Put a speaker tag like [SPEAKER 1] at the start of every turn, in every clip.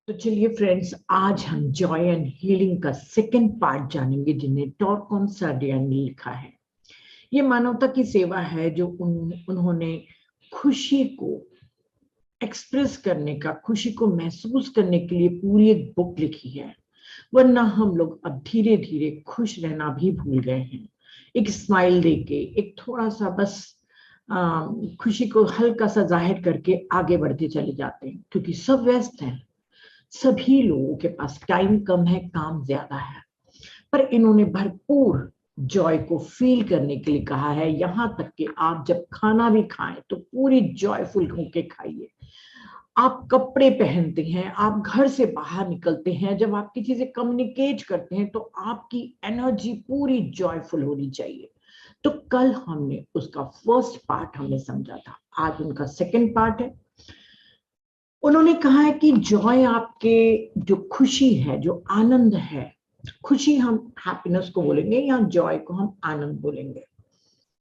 [SPEAKER 1] तो चलिए फ्रेंड्स, आज हम जॉय एंड हीलिंग का सेकंड पार्ट जानेंगे, जिन्हें टॉरकोन सार्डिया ने लिखा है। ये मानवता की सेवा है जो उन्होंने खुशी को एक्सप्रेस करने का, खुशी को महसूस करने के लिए पूरी एक बुक लिखी है। वरना हम लोग अब धीरे धीरे खुश रहना भी भूल गए हैं। एक स्माइल देके, एक थोड़ा सा बस खुशी को हल्का सा जाहिर करके आगे बढ़ते चले जाते हैं, क्योंकि सब व्यस्त हैं। सभी लोगों के पास टाइम कम है, काम ज्यादा है। पर इन्होंने भरपूर जॉय को फील करने के लिए कहा है। यहां तक कि आप जब खाना भी खाएं तो पूरी जॉयफुल होके खाइए। आप कपड़े पहनते हैं, आप घर से बाहर निकलते हैं, जब आप किसी से कम्युनिकेट करते हैं तो आपकी एनर्जी पूरी जॉयफुल होनी चाहिए। तो कल हमने उसका फर्स्ट पार्ट हमने समझा था, आज उनका सेकंड पार्ट है। उन्होंने कहा है कि जॉय आपके जो खुशी है, जो आनंद है, खुशी हम हैप्पीनेस को बोलेंगे या जॉय को हम आनंद बोलेंगे,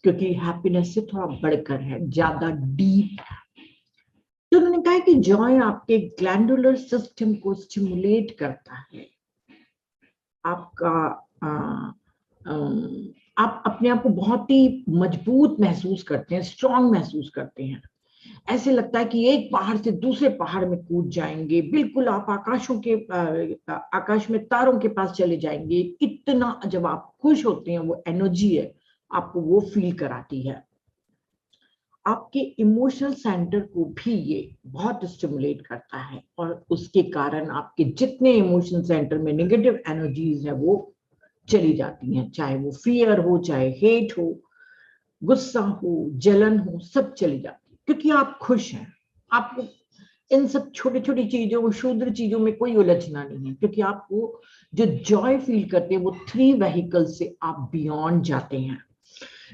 [SPEAKER 1] क्योंकि हैप्पीनेस से थोड़ा बढ़कर है, ज्यादा डीप है। तो उन्होंने कहा है कि जॉय आपके ग्लैंडुलर सिस्टम को स्टिमुलेट करता है। आपका आ, आप अपने आप को बहुत ही मजबूत महसूस करते हैं, स्ट्रांग महसूस करते हैं। ऐसे लगता है कि एक पहाड़ से दूसरे पहाड़ में कूद जाएंगे, बिल्कुल आप आकाश में तारों के पास चले जाएंगे। इतना जब आप खुश होते हैं, वो एनर्जी है आपको वो फील कराती है। आपके इमोशनल सेंटर को भी ये बहुत स्टिमुलेट करता है, और उसके कारण आपके जितने इमोशनल सेंटर में नेगेटिव एनर्जीज है वो चली जाती हैं। चाहे वो फियर हो, चाहे हेट हो, गुस्सा हो, जलन हो, सब चली जाती है, क्योंकि आप खुश हैं। आपको इन सब छोटी छोटी चीजों, क्षुद्र चीजों में कोई उलझना नहीं है, क्योंकि आपको जो जॉय फील करते हैं वो 3 व्हीकल से आप बियॉन्ड जाते हैं।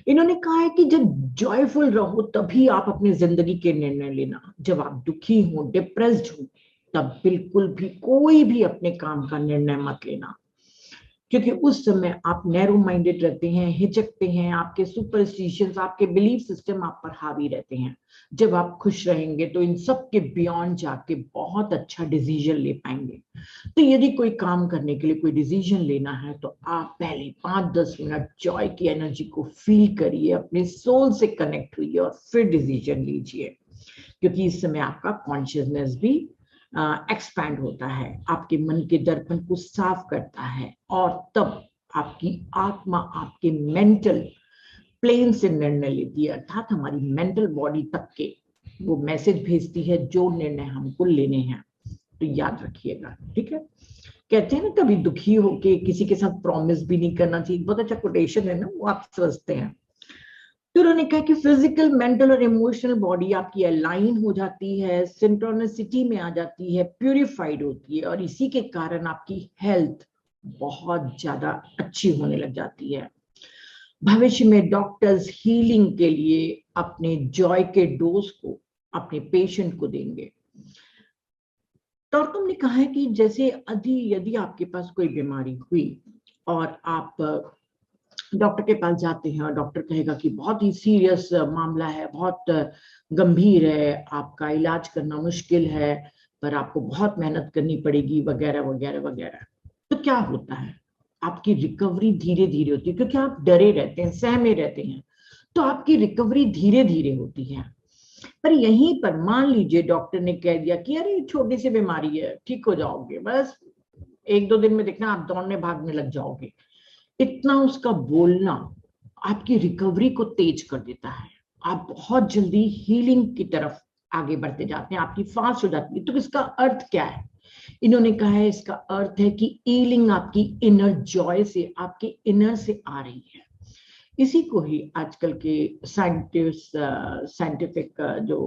[SPEAKER 1] इन्होंने कहा है कि जब जॉयफुल रहो तभी आप अपनी जिंदगी के निर्णय लेना। जब आप दुखी हो, डिप्रेस्ड हो, तब बिल्कुल भी कोई भी अपने काम का निर्णय मत लेना, क्योंकि उस समय आप नैरो माइंडेड रहते हैं, हिचकते हैं, आपके सुपरस्टिशंस, आपके बिलीफ सिस्टम आप पर हावी रहते हैं। जब आप खुश रहेंगे तो इन सब के बियॉन्ड जाके बहुत अच्छा डिसीजन ले पाएंगे। तो यदि कोई काम करने के लिए कोई डिसीजन लेना है तो आप पहले 5-10 मिनट जॉय की एनर्जी को फील करिए, अपने सोल से कनेक्ट हुइए और फिर डिसीजन लीजिए, क्योंकि इस समय आपका कॉन्शियसनेस भी एक्सपैंड होता है, आपके मन के दर्पण को साफ करता है, और तब आपकी आत्मा आपके मेंटल प्लेन से निर्णय लेती है, अर्थात हमारी मेंटल बॉडी तक के वो मैसेज भेजती है जो निर्णय हमको लेने हैं। तो याद रखिएगा, ठीक है। कहते हैं ना, कभी दुखी होके किसी के साथ प्रॉमिस भी नहीं करना चाहिए। बहुत अच्छा कोटेशन है ना, वो आप समझते हैं। तो उन्होंने कहा कि फिजिकल, मेंटल और इमोशनल बॉडी आपकी अलाइन हो जाती है, सिंक्रोनिसिटी में आ जाती है, प्यूरिफाइड होती है, और इसी के कारण आपकी हेल्थ बहुत ज्यादा अच्छी होने लग जाती है। भविष्य में डॉक्टर्स हीलिंग के लिए अपने जॉय के डोज को अपने पेशेंट को देंगे। तो तुमने कहा है कि जैसे यदि आपके पास कोई बीमारी हुई और आप डॉक्टर के पास जाते हैं और डॉक्टर कहेगा कि बहुत ही सीरियस मामला है, बहुत गंभीर है, आपका इलाज करना मुश्किल है, पर आपको बहुत मेहनत करनी पड़ेगी, वगैरह वगैरह वगैरह। तो क्या होता है, आपकी रिकवरी धीरे धीरे होती है, क्योंकि आप डरे रहते हैं, सहमे रहते हैं, तो आपकी रिकवरी धीरे धीरे होती है। पर यहीं पर मान लीजिए डॉक्टर ने कह दिया कि अरे छोटी सी बीमारी है, ठीक हो जाओगे, बस 1-2 दिन में देखना आप दौड़ने भागने लग जाओगे। इतना उसका बोलना आपकी रिकवरी को तेज कर देता है। आप बहुत जल्दी हीलिंग की तरफ आगे बढ़ते जाते हैं, आपकी फास्ट हो जाती है। तो इसका अर्थ क्या है? इन्होंने कहा है इसका अर्थ है कि हीलिंग आपकी इनर जॉय से, आपके इनर से आ रही है। इसी को ही आजकल के साइंटिफिक जो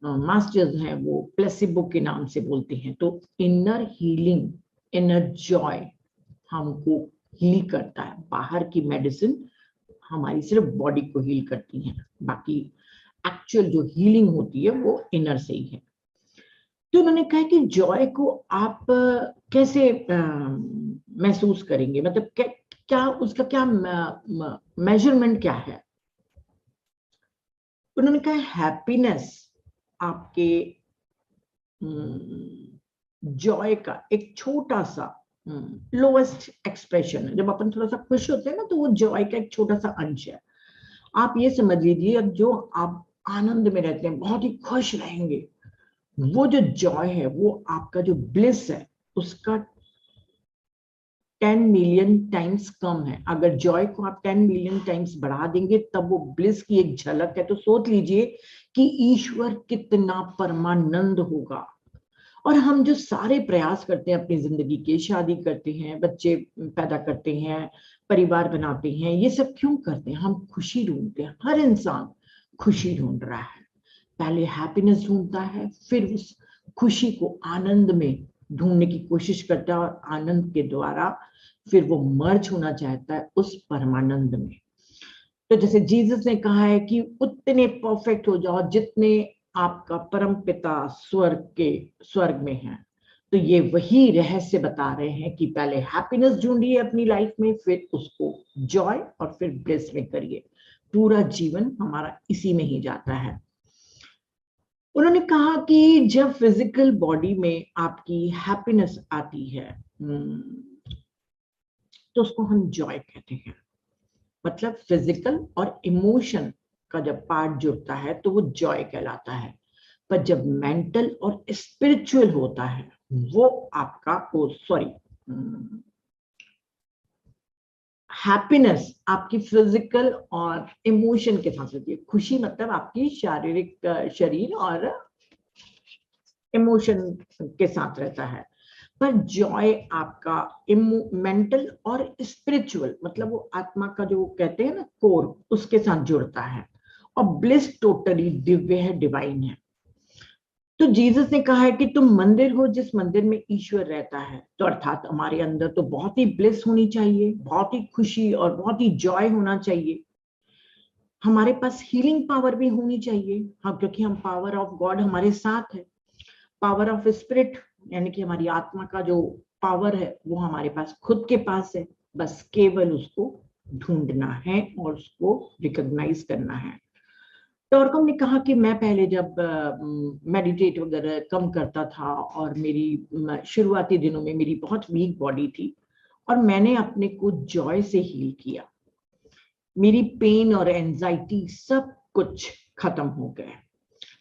[SPEAKER 1] मास्टर्स हैं वो प्लेसिबो के नाम से बोलते हैं। तो इनर हीलिंग, इनर जॉय हमको हील करता है। बाहर की मेडिसिन हमारी सिर्फ बॉडी को हील करती है, बाकी एक्चुअल जो हीलिंग होती है वो इनर से ही है। तो उन्होंने कहा कि जॉय को आप कैसे महसूस करेंगे, मतलब क्या उसका क्या मेजरमेंट क्या है? उन्होंने कहा हैप्पीनेस आपके जॉय का एक छोटा सा लोएस्ट एक्सप्रेशन है। जब अपन थोड़ा सा खुश होते हैं ना, तो वो जॉय का एक छोटा सा अंश है। आप ये समझ लीजिए, अब जो आप आनंद में रहते हैं, बहुत ही खुश रहेंगे, वो जो जॉय है, वो आपका जो ब्लिस है, उसका 10 मिलियन टाइम्स कम है। अगर जॉय को आप 10 मिलियन टाइम्स बढ़ा देंगे, तब वो ब्लिस की एक झलक है। तो सोच लीजिए कि ईश्वर कितना परमानंद होगा। और हम जो सारे प्रयास करते हैं अपनी जिंदगी के, शादी करते हैं, बच्चे पैदा करते हैं, परिवार बनाते हैं, ये सब क्यों करते हैं? हम खुशी ढूंढते हैं। हर इंसान खुशी ढूंढ रहा है। पहले हैप्पीनेस ढूंढता है, फिर उस खुशी को आनंद में ढूंढने की कोशिश करता है, और आनंद के द्वारा फिर वो मर्ज होना चाहता है उस परमानंद में। तो जैसे जीसस ने कहा है कि उतने परफेक्ट हो जाओ जितने आपका परम पिता स्वर्ग में है। तो ये वही रहस्य बता रहे हैं कि पहले हैप्पीनेस ढूंढिए अपनी लाइफ में, फिर उसको जॉय और फिर ब्लिस में करिए। पूरा जीवन हमारा इसी में ही जाता है। उन्होंने कहा कि जब फिजिकल बॉडी में आपकी हैप्पीनेस आती है, तो उसको हम जॉय कहते हैं। मतलब फिजिकल और इमोशन का जब पार्ट जुड़ता है तो वो जॉय कहलाता है। पर जब मेंटल और स्पिरिचुअल होता है, वो आपका हैप्पीनेस आपकी फिजिकल और इमोशन के साथ होती है। खुशी मतलब आपकी शारीरिक शरीर और इमोशन के साथ रहता है। पर जॉय आपका मेंटल और स्पिरिचुअल, मतलब वो आत्मा का जो कहते हैं ना कोर, उसके साथ जुड़ता है। और ब्लिस टोटली दिव्य है, डिवाइन है। तो जीसस ने कहा है कि तुम मंदिर हो जिस मंदिर में ईश्वर रहता है। तो अर्थात हमारे अंदर तो बहुत ही ब्लिस होनी चाहिए, बहुत ही खुशी और बहुत ही जॉय होना चाहिए। हमारे पास हीलिंग पावर भी होनी चाहिए, हाँ, क्योंकि हम पावर ऑफ गॉड हमारे साथ है। पावर ऑफ स्पिरिट यानी कि हमारी आत्मा का जो पावर है, वो हमारे पास खुद के पास है। बस केवल उसको ढूंढना है और उसको रिकॉग्नाइज करना है। टॉरकम ने कहा कि मैं पहले जब मेडिटेट वगैरह कम करता था, और मेरी शुरुआती दिनों में मेरी बहुत वीक बॉडी थी, और मैंने अपने को जॉय से हील किया। मेरी पेन और एंजाइटी सब कुछ खत्म हो गया।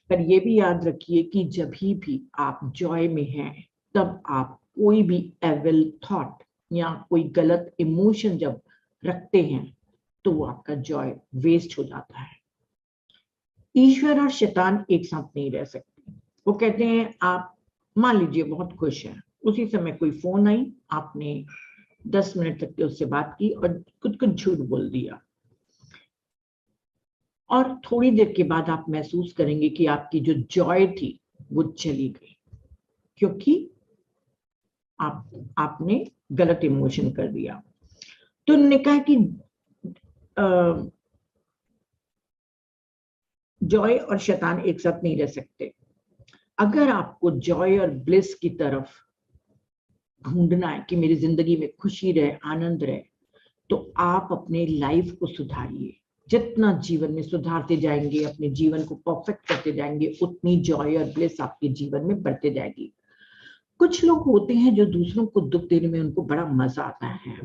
[SPEAKER 1] पर ये भी याद रखिए कि जब भी आप जॉय में हैं, तब आप कोई भी एविल थॉट या कोई गलत इमोशन जब रखते हैं, तो वो आपका जॉय वेस्ट हो जाता है। ईश्वर और शैतान एक साथ नहीं रह सकते। वो कहते हैं, आप मान लीजिए बहुत खुश हैं, उसी समय कोई फोन आई, आपने 10 मिनट तक के उससे बात की और कुछ कुछ झूठ बोल दिया, और थोड़ी देर के बाद आप महसूस करेंगे कि आपकी जो जॉय थी वो चली गई, क्योंकि आपने गलत इमोशन कर दिया। तो उन्होंने कहा कि जॉय और शैतान एक साथ नहीं रह सकते। अगर आपको जॉय और ब्लिस की तरफ ढूंढना है कि मेरी जिंदगी में खुशी रहे, आनंद रहे, तो आप अपने लाइफ को सुधारिए। जितना जीवन में सुधारते जाएंगे, अपने जीवन को परफेक्ट करते जाएंगे, उतनी जॉय और ब्लिस आपके जीवन में बढ़ते जाएगी। कुछ लोग होते हैं जो दूसरों को दुख देने में उनको बड़ा मजा आता है,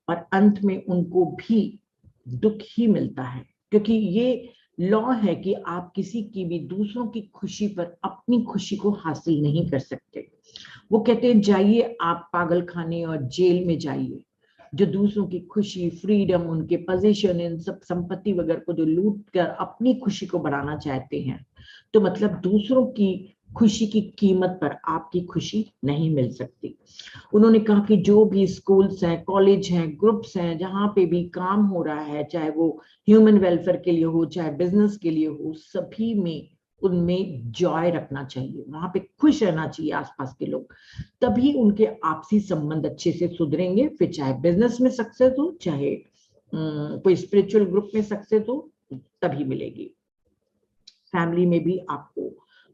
[SPEAKER 1] और अंत में उनको भी दुख ही मिलता है, क्योंकि ये लॉ है कि आप किसी की भी दूसरों की खुशी पर अपनी खुशी को हासिल नहीं कर सकते। वो कहते हैं, जाइए आप पागल खाने और जेल में जाइए, जो दूसरों की खुशी, फ्रीडम, उनके पोजीशन, इन सब संपत्ति वगैरह को जो लूट कर अपनी खुशी को बढ़ाना चाहते हैं। तो मतलब दूसरों की खुशी की कीमत पर आपकी खुशी नहीं मिल सकती। उन्होंने कहा कि जो भी स्कूल्स हैं, कॉलेज हैं, ग्रुप्स हैं, जहाँ पे भी काम हो रहा है, चाहे वो ह्यूमन वेलफेयर के लिए हो, चाहे बिजनेस के लिए हो, सभी में उनमें जॉय रखना चाहिए। वहां पे खुश रहना चाहिए आसपास के लोग, तभी उनके आपसी संबंध अच्छे से सुधरेंगे। फिर चाहे बिजनेस में सक्सेस हो, चाहे कोई स्पिरिचुअल ग्रुप में सक्सेस हो, तभी मिलेगी। फैमिली में भी आपको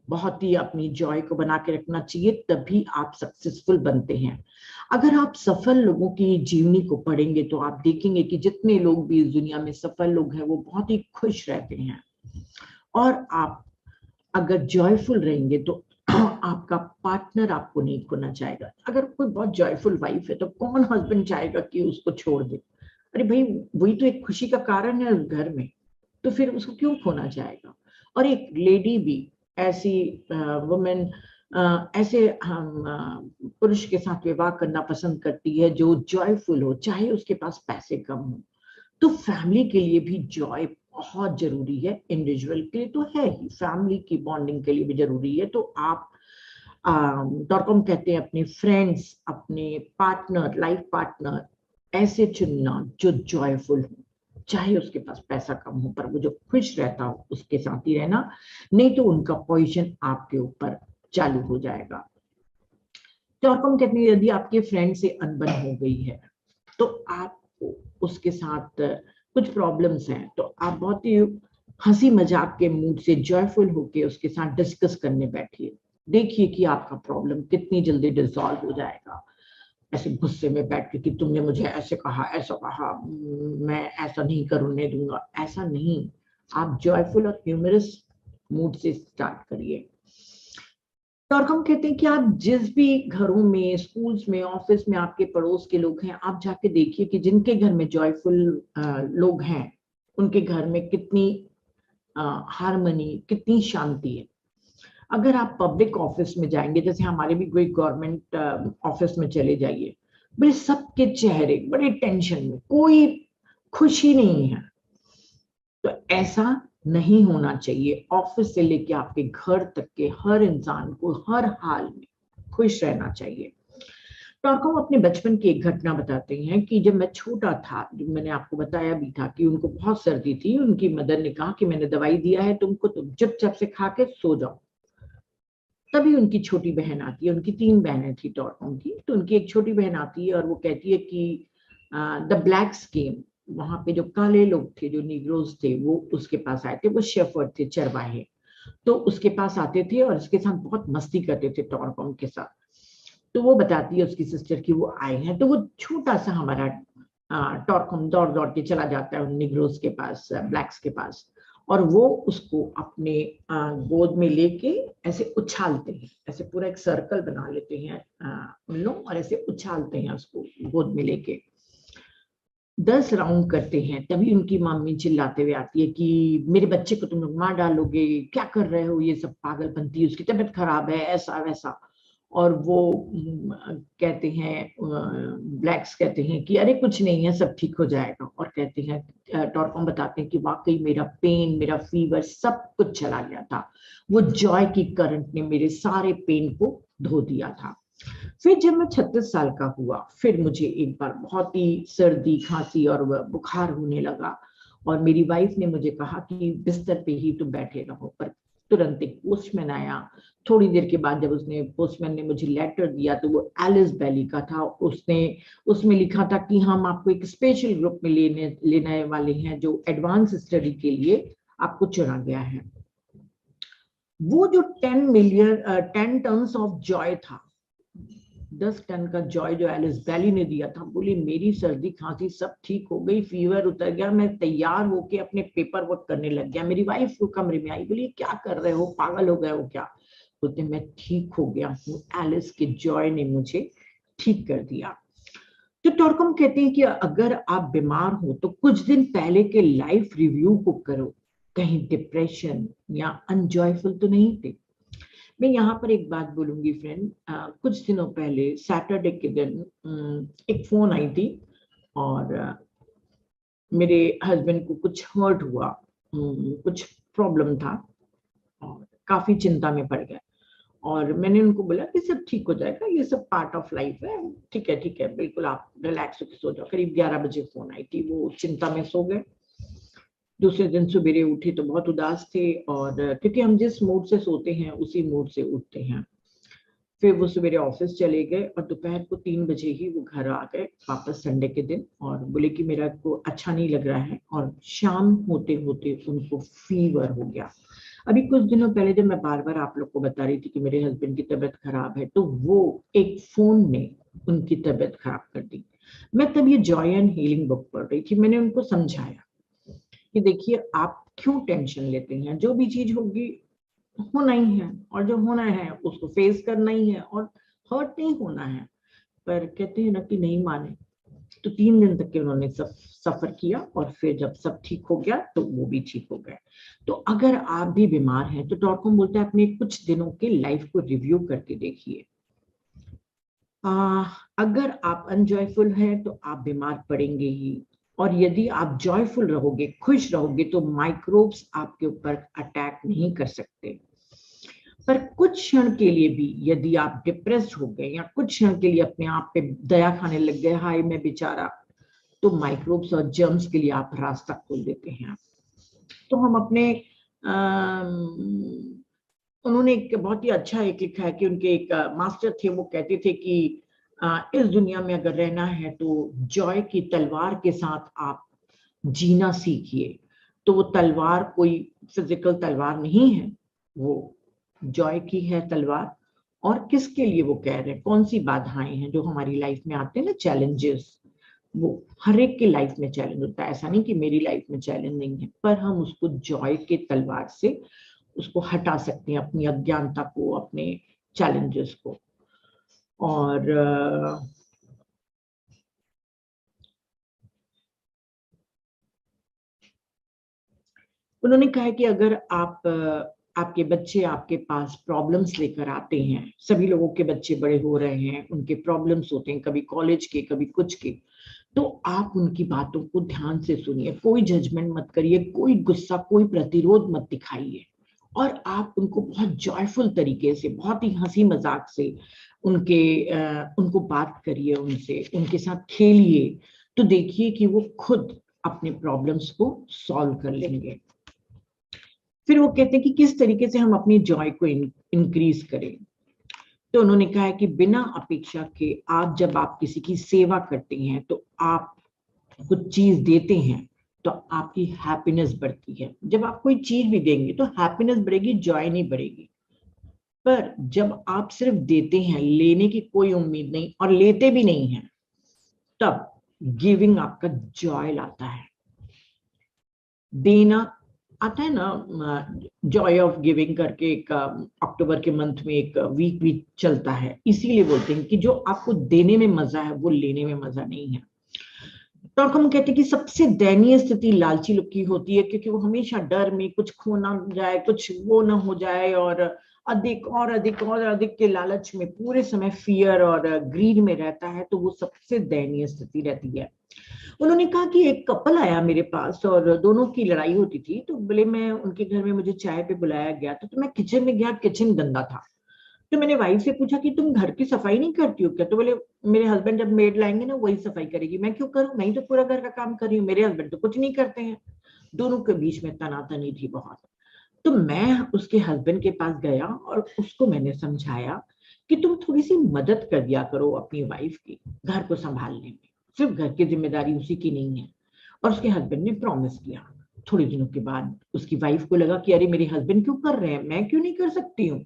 [SPEAKER 1] बहुत ही अपनी जॉय को बना के रखना चाहिए, तभी आप सक्सेसफुल बनते हैं। अगर आप सफल लोगों की जीवनी को पढ़ेंगे, तो आप देखेंगे कि जितने लोग भी इस दुनिया में सफल लोग हैं, वो बहुत ही खुश रहते हैं। और आप अगर जॉयफुल रहेंगे, तो आपका पार्टनर आपको नहीं खोना चाहेगा। अगर कोई बहुत जॉयफुल वाइफ है तो कौन हस्बैंड चाहेगा कि उसको छोड़ दे? अरे भाई, वही तो एक खुशी का कारण है उस घर में, तो फिर उसको क्यों खोना चाहेगा? और एक लेडी भी ऐसी वुमेन ऐसे हम पुरुष के साथ विवाह करना पसंद करती है जो जॉयफुल हो, चाहे उसके पास पैसे कम हो। तो फैमिली के लिए भी जॉय बहुत जरूरी है, इंडिविजुअल के लिए तो है ही, फैमिली की बॉन्डिंग के लिए भी जरूरी है। तो आप डॉटकॉम कहते हैं अपने फ्रेंड्स, अपने पार्टनर, लाइफ पार्टनर ऐसे चुनना जो जॉयफुल हो, चाहे उसके पास पैसा कम हो, पर वो जो खुश रहता हो उसके साथ ही रहना, नहीं तो उनका पोजीशन आपके ऊपर चालू हो जाएगा। डॉटकॉम कहते हैं यदि आपके फ्रेंड से अनबन हो गई है तो आप उसके साथ कुछ प्रॉब्लम्स हैं तो आप बहुत ही हंसी मजाक के मूड से जॉयफुल होके उसके साथ डिस्कस करने बैठिए। देखिए कि आपका प्रॉब्लम कितनी जल्दी डिसॉल्व हो जाएगा। ऐसे गुस्से में बैठ के कि तुमने मुझे ऐसे कहा, ऐसा कहा, मैं ऐसा नहीं करने दूंगा, ऐसा नहीं। आप जॉयफुल और ह्यूमरस मूड से स्टार्ट करिए। और हम कहते हैं कि आप जिस भी घरों में, स्कूल्स में, ऑफिस में आपके पड़ोस के लोग हैं, आप जाके देखिए कि जिनके घर में जॉयफुल लोग हैं उनके घर में कितनी हार्मनी, कितनी शांति है। अगर आप पब्लिक ऑफिस में जाएंगे, जैसे हमारे भी कोई गवर्नमेंट ऑफिस में चले जाइए, बड़े सबके चेहरे बड़े टेंशन में, कोई खुशी नहीं है। तो ऐसा नहीं होना चाहिए। ऑफिस से लेके आपके घर तक के हर इंसान को हर हाल में खुश रहना चाहिए। तो आपको अपने बचपन की एक घटना बताते हैं कि जब मैं छोटा था, मैंने आपको बताया भी था कि उनको बहुत सर्दी थी, उनकी मदर ने कहा कि मैंने दवाई दिया है तुमको, तुम चुपचाप से खा के सो जाओ। तभी उनकी छोटी बहन आती है, उनकी 3 बहनें थी टॉर्कों की, तो उनकी एक छोटी बहन आती है और वो कहती है कि द ब्लैक स्कीम, वहां पे जो काले लोग थे, जो निग्रोज थे, वो उसके पास आए थे, वो शेफर्ड थे, चरवाहे। तो उसके पास आते थे और उसके साथ बहुत मस्ती करते थे टॉर्कों के साथ। तो वो बताती है उसकी सिस्टर की वो आए हैं, तो वो छोटा सा हमारा टॉर्कम दौड़ दौड़ के चला जाता है उन निग्रोज के पास, ब्लैक्स के पास, और वो उसको अपने गोद में लेके ऐसे उछालते हैं, ऐसे पूरा एक सर्कल बना लेते हैं उन लोग, और ऐसे उछालते हैं उसको गोद में लेके। 10 राउंड करते हैं, तभी उनकी मम्मी चिल्लाते हुए आती है कि मेरे बच्चे को तुम लोग मार डालोगे, क्या कर रहे हो, ये सब पागलपंती, उसकी तबीयत खराब है, ऐसा वैसा। और वो कहते हैं, ब्लैक्स कहते हैं कि अरे कुछ नहीं है, सब ठीक हो जाएगा। और कहते हैं, टॉर्कॉम बताते हैं कि वाकई मेरा पेन, मेरा फीवर सब कुछ चला गया था। वो जॉय की करंट ने मेरे सारे पेन को धो दिया था। फिर जब मैं 36 साल का हुआ, फिर मुझे एक बार बहुत ही सर्दी, खांसी और बुखार होने लगा, और मेरी वाइफ ने मुझे कहा कि बिस्तर पे ही तुम बैठे रहो। पर तुरंत एक पोस्टमैन आया। थोड़ी देर के बाद जब पोस्टमैन ने मुझे लेटर दिया तो वो एलिस बैली का था। उसमें लिखा था कि हम आपको एक स्पेशल ग्रुप में लेने वाले हैं, जो एडवांस स्टडी के लिए आपको चुना गया है। वो जो 10 टन्स ऑफ जॉय था, 10 टन का जॉय जो एलिस बैली ने दिया था, बोली मेरी सर्दी खांसी सब ठीक हो गई, फीवर उतर गया, मैं तैयार होके अपने पेपर वर्क करने लग गया। मेरी वाइफ को कमरे में आई, बोली क्या कर रहे हो, पागल हो गए हो क्या? बोलते मैं ठीक हो गया हूँ, एलिस के जॉय ने मुझे ठीक कर दिया। तो टॉर्कम कहते हैं कि अगर आप बीमार हो तो कुछ दिन पहले के लाइफ रिव्यू को करो, कहीं डिप्रेशन या अनजॉयफुल तो नहीं थे। मैं यहाँ पर एक बात बोलूंगी फ्रेंड, कुछ दिनों पहले सैटरडे के दिन एक फोन आई थी, और मेरे हस्बैंड को कुछ हर्ट हुआ, कुछ प्रॉब्लम था, और काफी चिंता में पड़ गए। और मैंने उनको बोला कि सब ठीक हो जाएगा, ये सब पार्ट ऑफ लाइफ है, ठीक है, बिल्कुल आप रिलैक्स होकर सो जाओ। करीब 11 बजे फोन आई थी, वो चिंता में सो गए। दूसरे दिन सवेरे उठे तो बहुत उदास थे, और क्योंकि हम जिस मूड से सोते हैं उसी मूड से उठते हैं। फिर वो सवेरे ऑफिस चले गए और दोपहर को 3 बजे ही वो घर आ गए वापस संडे के दिन, और बोले कि मेरा को अच्छा नहीं लग रहा है, और शाम होते होते उनको फीवर हो गया। अभी कुछ दिनों पहले जब मैं बार बार आप लोग को बता रही थी कि मेरे हस्बैंड की तबीयत खराब है, तो वो एक फोन ने उनकी तबीयत खराब कर दी। मैं तब ये जॉय एंड हीलिंग बुक पढ़ रही थी। मैंने उनको समझाया कि देखिए आप क्यों टेंशन लेते हैं, जो भी चीज होगी होना ही है, और जो होना है उसको फेस करना ही है, और हर्ट नहीं होना है। पर कहते हैं ना कि नहीं माने, तो 3 दिन तक के उन्होंने सफर किया, और फिर जब सब ठीक हो गया तो वो भी ठीक हो गए। तो अगर आप भी बीमार हैं तो डॉक्टर बोलता है अपने कुछ दिनों के लाइफ को रिव्यू करके देखिए। अगर आप अनजॉयफुल हैं तो आप बीमार पड़ेंगे ही, और यदि आप जॉयफुल रहोगे, खुश रहोगे, तो माइक्रोब्स आपके ऊपर अटैक नहीं कर सकते। पर कुछ क्षण के लिए भी यदि आप डिप्रेस्ड हो गए, या कुछ क्षण के लिए अपने आप पे दया खाने लग गए, हाय मैं बेचारा, तो माइक्रोब्स और जर्म्स के लिए आप रास्ता खोल देते हैं। तो हम अपने उन्होंने एक बहुत ही अच्छा एक लिखा है कि उनके एक मास्टर थे, वो कहते थे कि इस दुनिया में अगर रहना है तो जॉय की तलवार के साथ आप जीना सीखिए। तो वो तलवार कोई फिजिकल तलवार नहीं है, वो जॉय की है तलवार। और किसके लिए वो कह रहे हैं, कौन सी बाधाएं हैं जो हमारी लाइफ में आते हैं ना, चैलेंजेस, वो हर एक की लाइफ में चैलेंज होता है। ऐसा नहीं कि मेरी लाइफ में चैलेंज नहीं है, पर हम उसको जॉय के तलवार से उसको हटा सकते हैं, अपनी अज्ञानता को, अपने चैलेंजेस को। और उन्होंने कहा है कि अगर आप आपके बच्चे आपके पास प्रॉब्लम्स लेकर आते हैं, सभी लोगों के बच्चे बड़े हो रहे हैं, उनके प्रॉब्लम्स होते हैं, कभी कॉलेज के, कभी कुछ के, तो आप उनकी बातों को ध्यान से सुनिए, कोई जजमेंट मत करिए, कोई गुस्सा, कोई प्रतिरोध मत दिखाइए, और आप उनको बहुत जॉयफुल तरीके से, बहुत ही हंसी मजाक से उनको बात करिए, उनसे, उनके साथ खेलिए। तो देखिए कि वो खुद अपने प्रॉब्लम्स को सॉल्व कर लेंगे। फिर वो कहते हैं कि किस तरीके से हम अपनी जॉय को इंक्रीज करें। तो उन्होंने कहा है कि बिना अपेक्षा के आप जब आप किसी की सेवा करते हैं, तो आप कुछ चीज देते हैं, तो आपकी हैप्पीनेस बढ़ती है। जब आप कोई चीज भी देंगे तो हैप्पीनेस बढ़ेगी, जॉय नहीं बढ़ेगी। पर जब आप सिर्फ देते हैं, लेने की कोई उम्मीद नहीं, और लेते भी नहीं हैं, तब गिविंग आपका जॉय लाता है। देना आता है ना, जॉय ऑफ गिविंग करके एक अक्टूबर के मंथ में एक वीक भी चलता है। इसीलिए बोलते हैं कि जो आपको देने में मजा है वो लेने में मजा नहीं है। तो हम कहते हैं कि सबसे दयनीय स्थिति लालची लोग की होती है, क्योंकि वो हमेशा डर में कुछ खो ना जाए, कुछ वो ना हो जाए, और अधिक और अधिक और अधिक के लालच में पूरे समय फियर और ग्रीड में रहता है। तो वो सबसे दयनीय स्थिति रहती है। उन्होंने कहा कि एक कपल आया मेरे पास और दोनों की लड़ाई होती थी, तो बोले मैं उनके घर में, मुझे चाय पे बुलाया गया था, तो मैं किचन में गया, किचन गंदा था। तो मैंने वाइफ से पूछा कि तुम घर की सफाई नहीं करती हो क्या? तो बोले मेरे हस्बैंड जब मेड लाएंगे ना वही सफाई करेगी, मैं क्यों करूं, मैं ही तो पूरा घर का काम कर रही हूँ, मेरे हस्बैंड तो कुछ नहीं करते हैं। दोनों के बीच में तनातनी थी बहुत। तो मैं उसके हस्बैंड के पास गया और उसको मैंने समझाया कि तुम थोड़ी सी मदद कर दिया करो अपनी वाइफ की घर को संभालने में, सिर्फ घर की जिम्मेदारी उसी की नहीं है। और उसके हस्बैंड ने प्रॉमिस किया। थोड़े दिनों के बाद उसकी वाइफ को लगा कि अरे मेरे हस्बैंड क्यों कर रहे हैं, मैं क्यों नहीं कर सकती हूँ।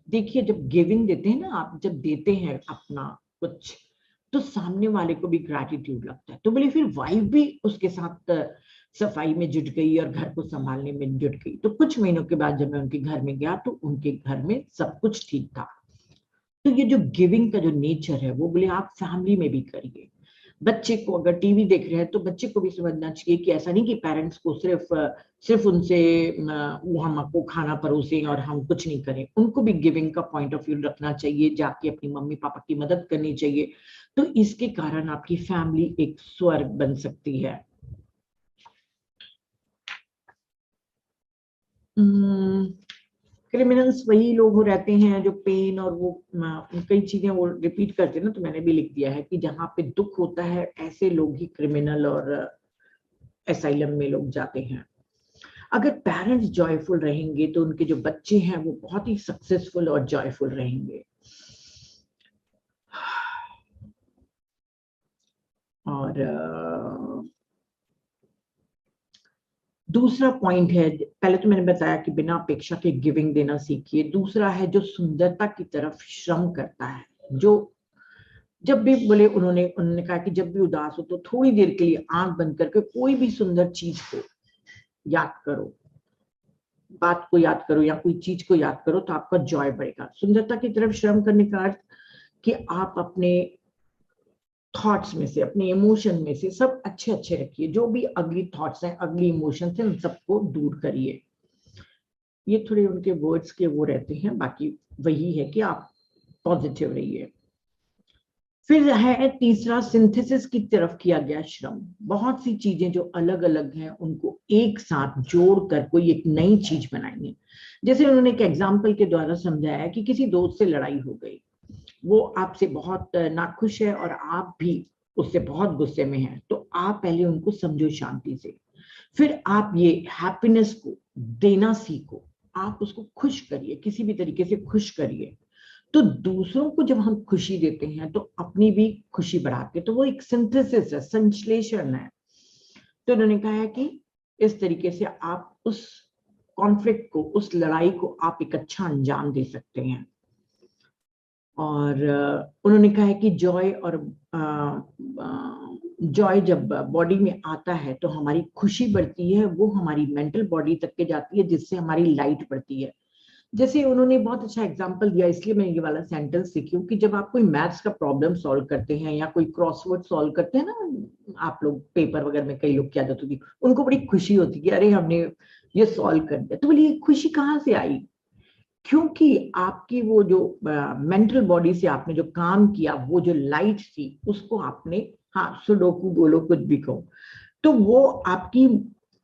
[SPEAKER 1] देखिए जब गिविंग देते हैं ना, आप जब देते हैं अपना कुछ, तो सामने वाले को भी ग्रैटिट्यूड लगता है। तो बोले फिर वाइफ भी उसके साथ सफाई में जुट गई और घर को संभालने में जुट गई। तो कुछ महीनों के बाद जब मैं उनके घर में गया तो उनके घर में सब कुछ ठीक था। तो ये जो गिविंग का जो नेचर है, वो बोले आप फैमिली में भी करिए। बच्चे को अगर टीवी देख रहे हैं तो बच्चे को भी समझना चाहिए कि ऐसा नहीं कि पेरेंट्स को सिर्फ उनसे वो हमको खाना परोसें और हम कुछ नहीं करें, उनको भी गिविंग का पॉइंट ऑफ व्यू रखना चाहिए, जाके अपनी मम्मी पापा की मदद करनी चाहिए। तो इसके कारण आपकी फैमिली एक स्वर्ग बन सकती है। क्रिमिनल्स वही लोग हो रहते हैं जो पेन और वो कई चीजें वो रिपीट करते हैं ना, तो मैंने भी लिख दिया है कि जहाँ पे दुख होता है ऐसे लोग ही क्रिमिनल और एसाइलम में लोग जाते हैं। अगर पेरेंट्स जॉयफुल रहेंगे तो उनके जो बच्चे हैं वो बहुत ही सक्सेसफुल और जॉयफुल रहेंगे। और दूसरा पॉइंट है, पहले तो मैंने बताया कि बिना अपेक्षा के गिविंग देना सीखिए। दूसरा है जो सुंदरता की तरफ श्रम करता है, जो जब भी बोले, उन्होंने उन्होंने कहा कि जब भी उदास हो तो थोड़ी देर के लिए आंख बंद करके कोई भी सुंदर चीज को याद करो। बात को याद करो या कोई चीज को याद करो तो आपका जॉय बढ़ेगा। सुंदरता की तरफ श्रम करने का अर्थ कि आप अपने थॉट्स में से, अपने इमोशन में से सब अच्छे अच्छे रखिए, जो भी अगली थॉट्स हैं, अगली इमोशंस हैं, उन सबको दूर करिए। ये थोड़े उनके वर्ड्स के वो रहते हैं, बाकी वही है कि आप पॉजिटिव रहिए। फिर है तीसरा, सिंथेसिस की तरफ किया गया श्रम। बहुत सी चीजें जो अलग अलग हैं उनको एक साथ जोड़कर कोई एक नई चीज बनाएंगे। जैसे उन्होंने एक एग्जाम्पल के द्वारा समझाया कि किसी दोस्त से लड़ाई हो गई, वो आपसे बहुत नाखुश है और आप भी उससे बहुत गुस्से में हैं, तो आप पहले उनको समझो शांति से, फिर आप ये हैप्पीनेस को देना सीखो, आप उसको खुश करिए, किसी भी तरीके से खुश करिए। तो दूसरों को जब हम खुशी देते हैं तो अपनी भी खुशी बढ़ाते हैं, तो वो एक सिंथेसिस है, संश्लेषण है। तो उन्होंने कहा है कि इस तरीके से आप उस कॉन्फ्लिक्ट को, उस लड़ाई को आप एक अच्छा अंजाम दे सकते हैं। और उन्होंने कहा है कि जॉय जब बॉडी में आता है तो हमारी खुशी बढ़ती है, वो हमारी मेंटल बॉडी तक के जाती है, जिससे हमारी लाइट बढ़ती है। जैसे उन्होंने बहुत अच्छा एग्जांपल दिया, इसलिए मैं ये वाला सेंटेंस सीखी हूँ कि जब आप कोई मैथ्स का प्रॉब्लम सॉल्व करते हैं या कोई क्रॉसवर्ड सॉल्व करते हैं ना, आप लोग पेपर वगैरह में कई लोग क्या जाते होती, उनको बड़ी खुशी होती कि अरे हमने ये सॉल्व कर दिया। तो बोलिए खुशी कहाँ से आई? क्योंकि आपकी वो जो मेंटल बॉडी से आपने जो काम किया, वो जो लाइट थी उसको आपने, हाँ सुडोकू बोलो कुछ भी कहो, तो वो आपकी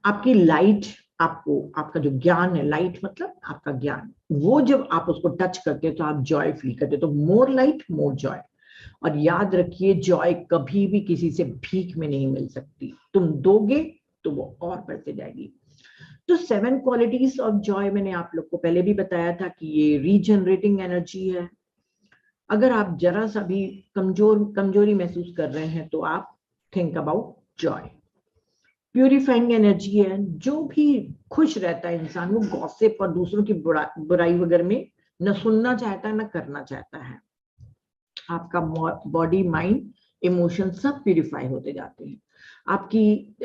[SPEAKER 1] आपकी लाइट, आपको आपका जो ज्ञान है, लाइट मतलब आपका ज्ञान, वो जब आप उसको टच करते हैं तो आप जॉय फील करते हैं। तो मोर लाइट मोर जॉय। और याद रखिए, जॉय कभी भी किसी से भीख में नहीं मिल सकती, तुम दोगे तो वो और बढ़ते जाएगी। तो 7 क्वालिटीज ऑफ जॉय मैंने आप लोग को पहले भी बताया था कि ये रीजनरेटिंग एनर्जी है। अगर आप जरा सा भी कमजोरी महसूस कर रहे हैं तो आप think about Joy. Purifying energy है, जो भी खुश रहता है इंसान वो गॉसिप और दूसरों की बुराई वगैरह में न सुनना चाहता है न करना चाहता है। आपका बॉडी, माइंड, इमोशन सब प्यूरिफाई होते जाते हैं। आपकी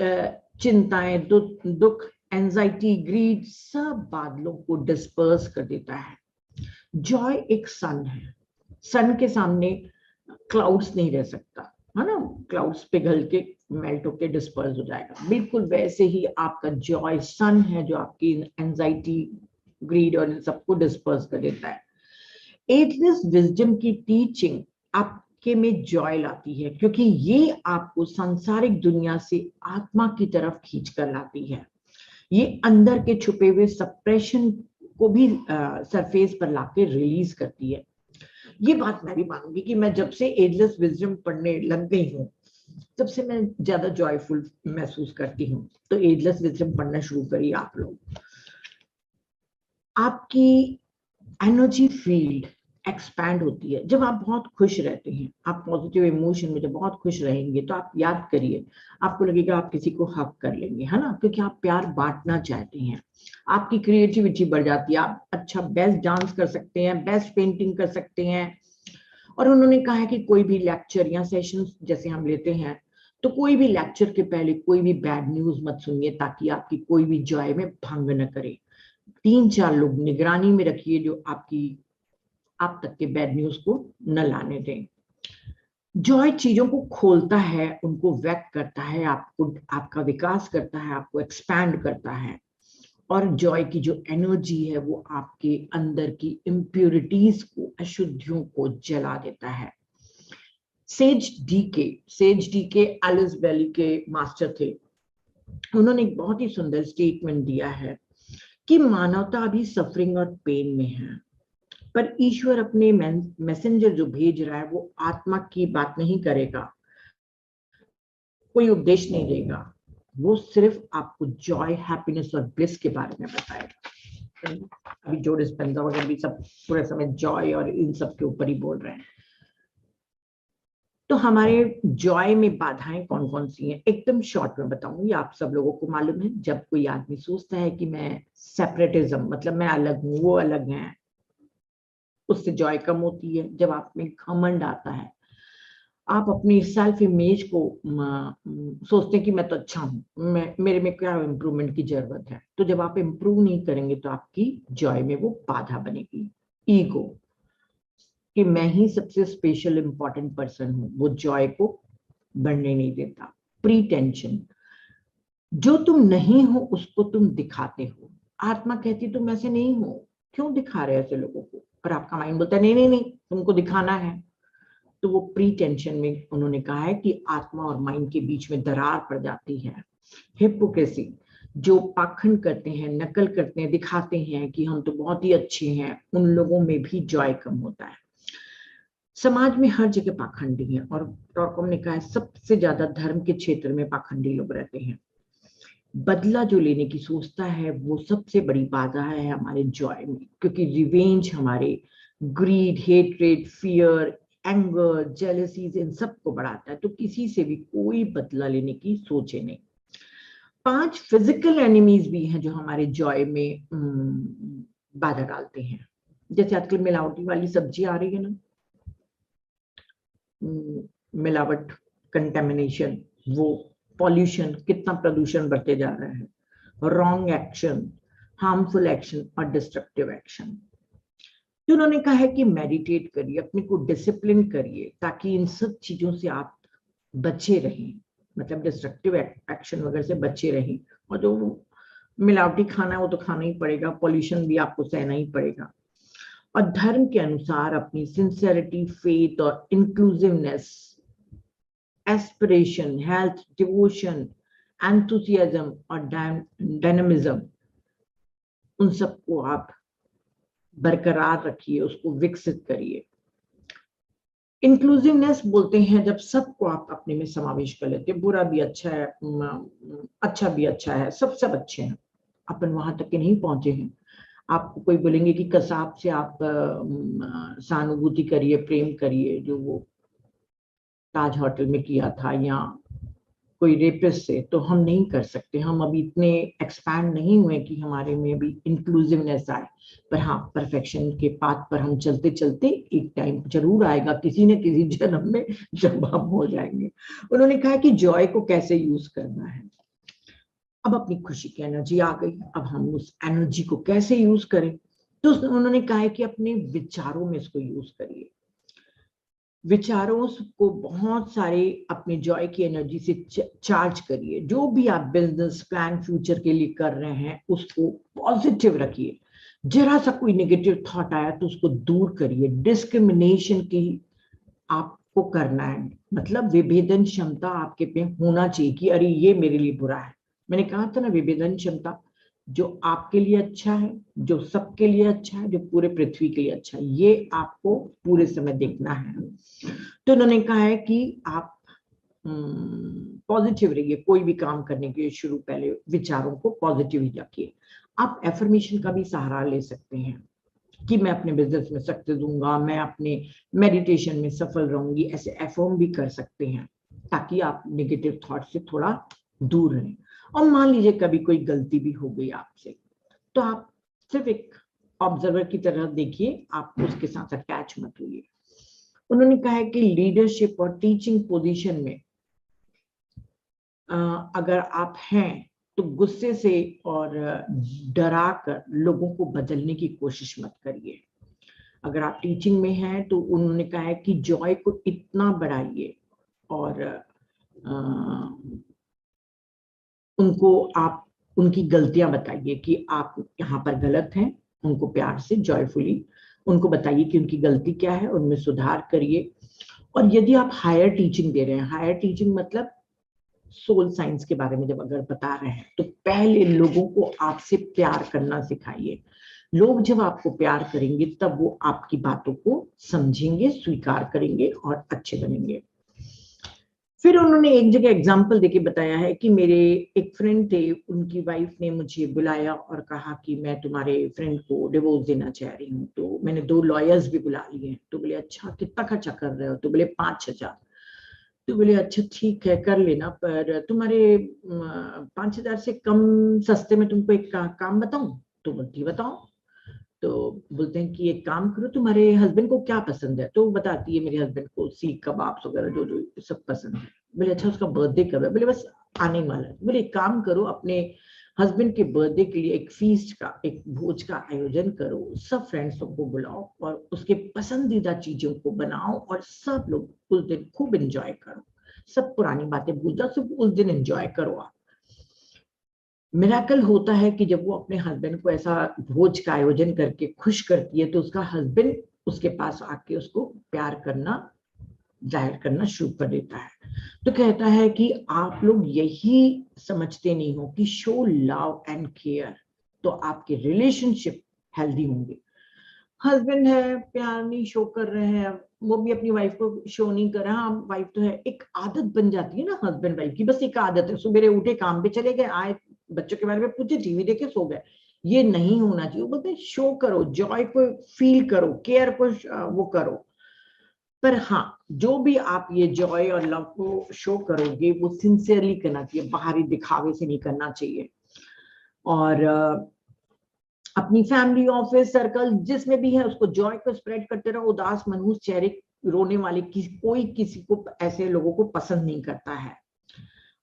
[SPEAKER 1] चिंताएं, दुख, एंजाइटी, ग्रीड सब बादलों को डिस्पर्स कर देता है। जॉय एक सन है, सन के सामने क्लाउड्स नहीं रह सकता, है ना, क्लाउड्स पिघल के मेल्ट होके डिस्पर्स हो जाएगा। बिल्कुल वैसे ही आपका जॉय सन है, जो आपकी एंजाइटी, ग्रीड और इन सबको डिस्पर्स कर देता है। एजलेस विजडम की टीचिंग आपके में जॉय लाती है, क्योंकि ये आपको सांसारिक दुनिया से आत्मा की तरफ खींच कर लाती है। ये अंदर के छुपे हुए सप्रेशन को भी सरफेस पर लाके रिलीज करती है। ये बात मैं भी मानूंगी कि मैं जब से एजलेस विजडम पढ़ने लग गई हूँ, तब से मैं ज्यादा जॉयफुल महसूस करती हूँ। तो एजलेस विजडम पढ़ना शुरू करिए आप लोग। आपकी एनर्जी फील्ड एक्सपैंड होती है जब आप बहुत खुश रहते हैं। आप पॉजिटिव इमोशन में जब बहुत खुश रहेंगे तो आप याद करिए, आपको लगेगा आप किसी को हक कर लेंगे, है ना, क्योंकि आप प्यार बांटना चाहते हैं। आपकी क्रिएटिविटी बढ़ जाती है, आप अच्छा बेस्ट डांस कर सकते हैं, बेस्ट पेंटिंग कर सकते हैं। और उन्होंने कहा है कि कोई भी लेक्चर या सेशन जैसे हम लेते हैं, तो कोई भी लेक्चर के पहले कोई भी बैड न्यूज मत सुनिए, ताकि आपकी कोई भी जॉय में भंग न करे। 3-4 लोग निगरानी में रखिए जो आप तक के बैड न्यूज को न लाने दें। जॉय चीजों को खोलता है, उनको व्यक्त करता है, आपको, आपका विकास करता है, आपको एक्सपैंड करता है। और जॉय की जो एनर्जी है वो आपके अंदर की इम्प्योरिटीज को, अशुद्धियों को जला देता है। सेज डीके एलिस वैली के मास्टर थे। उन्होंने एक बहुत ही सुंदर स्टेटमेंट दिया है कि मानवता अभी सफरिंग और पेन में है, पर ईश्वर अपने मैसेंजर जो भेज रहा है वो आत्मा की बात नहीं करेगा, कोई उपदेश नहीं देगा, वो सिर्फ आपको जॉय, हैप्पीनेस और ब्लिस के बारे में बताएगा। अभी जो डिस्पेंसर वगैरह भी सब पूरे समय जॉय और इन सब के ऊपर ही बोल रहे हैं। तो हमारे जॉय में बाधाएं कौन कौन सी हैं, एकदम शॉर्ट में बताऊंगी, आप सब लोगों को मालूम है। जब कोई आदमी सोचता है कि मैं सेपरेटिज्म, मतलब मैं अलग हूँ वो अलग है, उससे जॉय कम होती है। जब आप में घमंड आता है, आप अपनी सेल्फ इमेज को सोचते हैं कि मैं तो अच्छा हूँ, मेरे में क्या इम्प्रूवमेंट की जरूरत है। तो जब आप इम्प्रूव नहीं करेंगे तो आपकी जॉय में वो बाधा बनेगी। ईगो, कि मैं ही सबसे स्पेशल इंपॉर्टेंट पर्सन हूँ, वो जॉय को बढ़ने नहीं देता। प्रीटेंशन, जो तुम नहीं हो उसको तुम दिखाते हो। आत्मा कहती तुम ऐसे नहीं हो, क्यों दिखा रहे ऐसे लोगों को, पर आपका माइंड बोलता है नहीं नहीं नहीं तुमको दिखाना है। तो वो प्री टेंशन में उन्होंने कहा है कि आत्मा और माइंड के बीच में दरार पड़ जाती है। हिपोक्रेसी, जो पाखंड करते हैं, नकल करते हैं, दिखाते हैं कि हम तो बहुत ही अच्छे हैं, उन लोगों में भी जॉय कम होता है। समाज में हर जगह पाखंडी है, और टॉरकॉम ने कहा है सबसे ज्यादा धर्म के क्षेत्र में पाखंडी लोग रहते हैं। बदला जो लेने की सोचता है वो सबसे बड़ी बाधा है हमारे जॉय में, क्योंकि रिवेंज हमारे greed, hatred, fear, anger, jealousies इन सबको बढ़ाता है। तो किसी से भी कोई बदला लेने की सोचे नहीं। 5 फिजिकल एनिमीज भी हैं जो हमारे जॉय में बाधा डालते हैं। जैसे आजकल मिलावटी वाली सब्जी आ रही है ना, मिलावट, कंटेमिनेशन, वो पॉल्यूशन, कितना प्रदूषण बढ़ते जा रहा है, रॉन्ग एक्शन, हार्मफुल एक्शन और डिस्ट्रक्टिव एक्शन। तो उन्होंने कहा है कि मेडिटेट करिए, अपने को डिसिप्लिन करिए, ताकि इन सब चीजों से आप बचे रहें, मतलब डिस्ट्रक्टिव एक्शन वगैरह से बचे रहें। और जो मिलावटी खाना है वो तो खाना ही पड़ेगा, पॉल्यूशन भी आपको सहना ही पड़ेगा। और धर्म के अनुसार अपनी सिंसियरिटी, फेथ और inclusiveness, aspiration, health, devotion, enthusiasm और डायनामिज्म, उन सबको आप बरकरार रखिए, उसको विकसित करिए। इंक्लूसिवनेस बोलते हैं जब सबको आप अपने में समावेश कर लेते हैं, बुरा भी अच्छा है, अच्छा भी अच्छा है, सब अच्छे हैं। अपन वहां तक के नहीं पहुंचे हैं। आपको कोई बोलेंगे कि कसाब से आप सहानुभूति करिए, प्रेम करिए, जो वो ताज होटल में किया था, या कोई रेपिस्ट से, तो हम नहीं कर सकते। हम अभी इतने एक्सपैंड नहीं हुए कि हमारे में अभी इंक्लूसिवनेस आए। पर हाँ, परफेक्शन के पाथ पर हम चलते चलते एक टाइम जरूर आएगा, किसी न किसी जन्म में, जब हम हो जाएंगे। उन्होंने कहा कि जॉय को कैसे यूज करना है। अब अपनी खुशी की एनर्जी आ गई, अब हम उस एनर्जी को कैसे यूज करें। तो उन्होंने कहा है कि अपने विचारों में इसको यूज करिए। विचारों को बहुत सारे अपने जॉय की एनर्जी से चार्ज करिए। जो भी आप बिजनेस प्लान फ्यूचर के लिए कर रहे हैं उसको पॉजिटिव रखिए। जरा सा कोई नेगेटिव थॉट आया तो उसको दूर करिए। डिस्क्रिमिनेशन की आपको करना है, मतलब विभेदन क्षमता आपके पे होना चाहिए कि अरे ये मेरे लिए बुरा है। मैंने कहा था ना, विभेदन क्षमता, जो आपके लिए अच्छा है, जो सबके लिए अच्छा है, जो पूरे पृथ्वी के लिए अच्छा है, ये आपको पूरे समय देखना है। तो उन्होंने कहा है कि आप पॉजिटिव रहिए, कोई भी काम करने के शुरू पहले विचारों को पॉजिटिव ही रखिए। आप एफर्मेशन का भी सहारा ले सकते हैं कि मैं अपने बिजनेस में सक्सेस दूंगा, मैं अपने मेडिटेशन में सफल रहूंगी, ऐसे एफर्म भी कर सकते हैं, ताकि आप नेगेटिव थॉट से थोड़ा दूर रहें। और मान लीजिए कभी कोई गलती भी हो गई आपसे, तो आप सिर्फ एक ऑब्जर्वर की तरह देखिए, आप उसके साथ अटैच मत होइए। उन्होंने कहा है कि लीडरशिप और टीचिंग पोजीशन में अगर आप हैं तो गुस्से से और डरा कर लोगों को बदलने की कोशिश मत करिए। अगर आप टीचिंग में हैं तो उन्होंने कहा है कि जॉय को इतना बढ़ाइए और उनको आप उनकी गलतियां बताइए कि आप यहाँ पर गलत हैं। उनको प्यार से, जॉयफुली उनको बताइए कि उनकी गलती क्या है, उनमें सुधार करिए। और यदि आप हायर टीचिंग दे रहे हैं, हायर टीचिंग मतलब सोल साइंस के बारे में जब अगर बता रहे हैं, तो पहले लोगों को आपसे प्यार करना सिखाइए। लोग जब आपको प्यार करेंगे तब वो आपकी बातों को समझेंगे, स्वीकार करेंगे और अच्छे बनेंगे। फिर उन्होंने एक जगह एग्जाम्पल देके बताया है कि मेरे एक फ्रेंड थे, उनकी वाइफ ने मुझे बुलाया और कहा कि मैं तुम्हारे फ्रेंड को डिवोर्स देना चाह रही हूँ। तो मैंने 2 लॉयर्स भी बुला लिए हैं। तो बोले अच्छा कितना खर्चा कर रहे हो? तो बोले 5,000। तो बोले अच्छा ठीक है कर लेना, पर तुम्हारे 5,000 से कम सस्ते में तुमको एक काम बताऊं? तो बोलती बताओ। तो बोलते हैं कि एक काम करो, तुम्हारे हस्बैंड को क्या पसंद है? तो वो बताती है मेरे हस्बैंड को सीख कबाब्स वगैरह जो जो सब पसंद है। बोले अच्छा उसका बर्थडे कब है? बोले बस आने वाला है। बोले एक काम करो, अपने हस्बैंड के बर्थडे के लिए एक फीस्ट का, एक भोज का आयोजन करो, सब फ्रेंड्स को बुलाओ और उसके पसंदीदा चीजों को बनाओ और सब लोग उस दिन खूब एंजॉय करो, सब पुरानी बातें भूल जाओ, सब उस दिन एंजॉय करो आप। मिराकल होता है कि जब वो अपने हस्बैंड को ऐसा भोज का आयोजन करके खुश करती है तो उसका हस्बैंड उसके पास आके उसको प्यार करना, जाहिर करना शुरू कर देता है। तो कहता है कि आप लोग यही समझते नहीं हो कि शो लव एंड केयर तो आपके रिलेशनशिप हेल्दी होंगे। हस्बैंड है, प्यार नहीं शो कर रहे हैं, वो भी अपनी वाइफ को शो नहीं कर रहा। हाँ वाइफ तो है, एक आदत बन जाती है ना हस्बैंड वाइफ की, बस एक आदत है, सुबह उठे काम पे चले गए, आए बच्चों के बारे में पूछे, टीवी देखे, सो गए। ये नहीं होना चाहिए। वो बोलते हैं शो करो, जॉय को फील करो, केयर को वो करो। पर हाँ, जो भी आप ये जॉय और लव को शो करोगे वो सिंसियरली करना चाहिए, बाहरी दिखावे से नहीं करना चाहिए। और अपनी फैमिली, ऑफिस, सर्कल जिसमें भी है उसको जॉय को स्प्रेड करते रहो। उदास मनहूस चेहरे, रोने वाले कोई किसी को, ऐसे लोगों को पसंद नहीं करता है।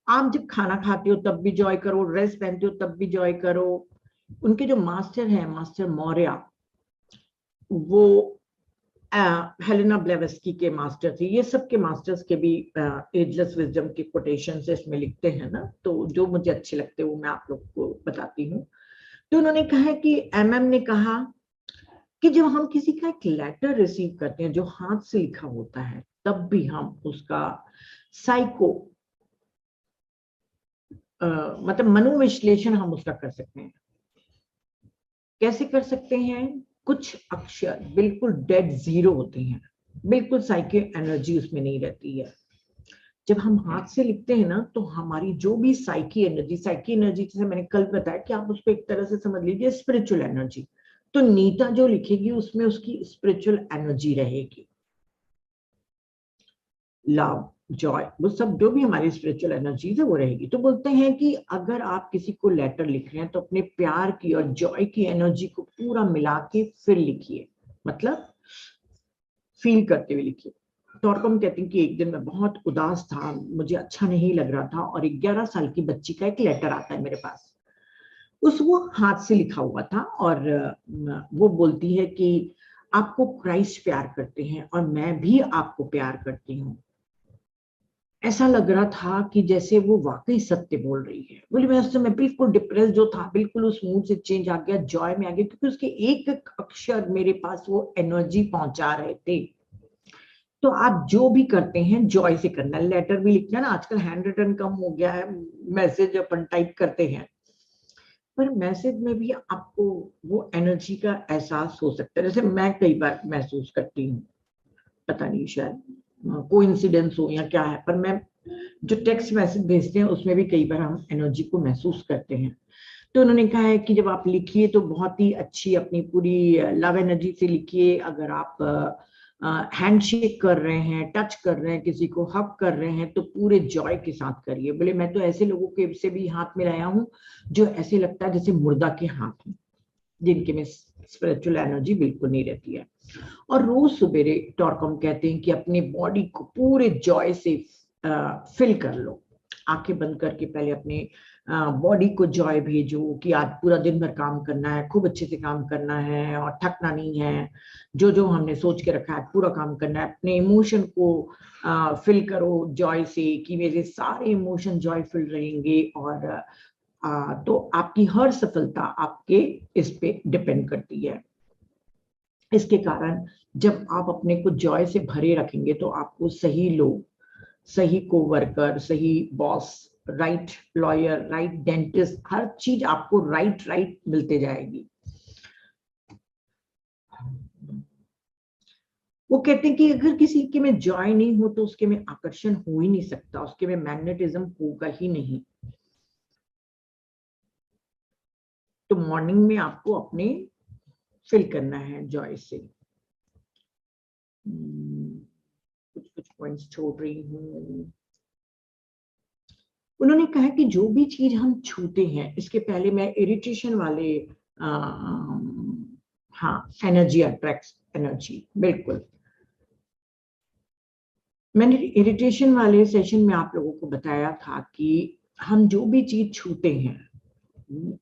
[SPEAKER 1] आप जब खाना खाते हो तब भी जॉय करो, ड्रेस पहनते हो तब भी जॉय करो। उनके जो मास्टर है, मास्टर मौर्य, वो हेलेना ब्लेवेस्की के मास्टर थे। ये सब के मास्टर्स के भी एजलेस विजडम के कोटेशन इसमें लिखते हैं ना, तो जो मुझे अच्छे लगते हैं वो मैं आप लोग को बताती हूँ। तो उन्होंने कहा कि एमएम ने कहा कि जब हम किसी का एक लेटर रिसीव करते हैं जो हाथ से लिखा होता है, तब भी हम उसका साइको मतलब मनोविश्लेषण हम उसका कर सकते हैं। कैसे कर सकते हैं? कुछ अक्षर बिल्कुल डेड जीरो होते हैं, बिल्कुल साइकिक एनर्जी उसमें नहीं रहती है। जब हम हाथ से लिखते हैं ना, तो हमारी जो भी साइकी एनर्जी जैसे मैंने कल बताया कि आप उसको एक तरह से समझ लीजिए स्पिरिचुअल एनर्जी। तो नीता जो लिखेगी उसमें उसकी स्पिरिचुअल एनर्जी रहेगी, लव, जॉय, वो सब जो भी हमारी स्पिरिचुअल एनर्जीज है वो रहेगी। तो बोलते हैं कि अगर आप किसी को लेटर लिख रहे हैं तो अपने प्यार की और जॉय की एनर्जी को पूरा मिला के फिर लिखिए, मतलब फील करते हुए लिखिए। टॉरकॉम कहते हैं कि एक दिन मैं बहुत उदास था, मुझे अच्छा नहीं लग रहा था, और 11 साल की बच्ची का एक लेटर आता है मेरे पास। वो हाथ से लिखा हुआ था और वो बोलती है कि आपको क्राइस्ट प्यार करते हैं और मैं भी आपको प्यार करती हूँ। ऐसा लग रहा था कि जैसे वो वाकई सत्य बोल रही है। बोली मैं उस समय बिल्कुल डिप्रेस जो था, बिल्कुल उस मूड से चेंज आ गया, जॉय में आ गया, क्योंकि उसके एक एक अक्षर मेरे पास वो एनर्जी पहुंचा रहे थे। तो आप जो भी करते हैं जॉय से करना। लेटर भी लिखना ना, आजकल हैंड रिटन कम हो गया है, मैसेज अपन टाइप करते हैं, पर मैसेज में भी आपको वो एनर्जी का एहसास हो सकता है। जैसे मैं कई बार महसूस करती हूँ, पता नहीं शायद कोइंसिडेंस हो या क्या है, पर मैं जो टेक्स्ट मैसेज भेजते हैं उसमें भी कई बार हम एनर्जी को महसूस करते हैं। तो उन्होंने कहा है कि जब आप लिखिए तो बहुत ही अच्छी अपनी पूरी लव एनर्जी से लिखिए। अगर आप हैंडशेक कर रहे हैं, टच कर रहे हैं, किसी को हक कर रहे हैं, तो पूरे जॉय के साथ करिए। बोले मैं तो ऐसे लोगों के से भी हाथ मिलाया हूँ जो ऐसे लगता है जैसे मुर्दा के हाथ में, जिनके में स्पिरिचुअल एनर्जी बिल्कुल नहीं रहती है। और रोज सवेरे टॉरकॉम कहते हैं कि अपनी बॉडी को पूरे जॉय से फिल कर लो। आंखें बंद करके पहले अपने बॉडी को जॉय भेजो कि आज पूरा दिन भर काम करना है, खूब अच्छे से काम करना है और थकना नहीं है। जो जो हमने सोच के रखा है पूरा काम करना है। अपने इमोशन को फिल करो जॉय से कि मेरे सारे इमोशन जॉयफुल रहेंगे। और तो आपकी हर सफलता आपके इस पे डिपेंड करती है। इसके कारण जब आप अपने को जॉय से भरे रखेंगे तो आपको सही लोग, सही कोवर्कर, सही boss, right lawyer, right dentist, हर चीज आपको राइट राइट मिलते जाएगी। वो कहते हैं कि अगर किसी के में जॉय नहीं हो तो उसके में आकर्षण हो ही नहीं सकता, उसके में मैग्नेटिज्म होगा ही नहीं। तो मॉर्निंग में आपको अपने फिल करना है जॉय से। कुछ कुछ पॉइंट्स छोड़ रही हूँ। उन्होंने कहा कि जो भी चीज हम छूते हैं, इसके पहले मैं इरिटेशन वाले हाँ, एनर्जी अट्रैक्ट्स एनर्जी, बिल्कुल। मैंने इरिटेशन वाले सेशन में आप लोगों को बताया था कि हम जो भी चीज छूते हैं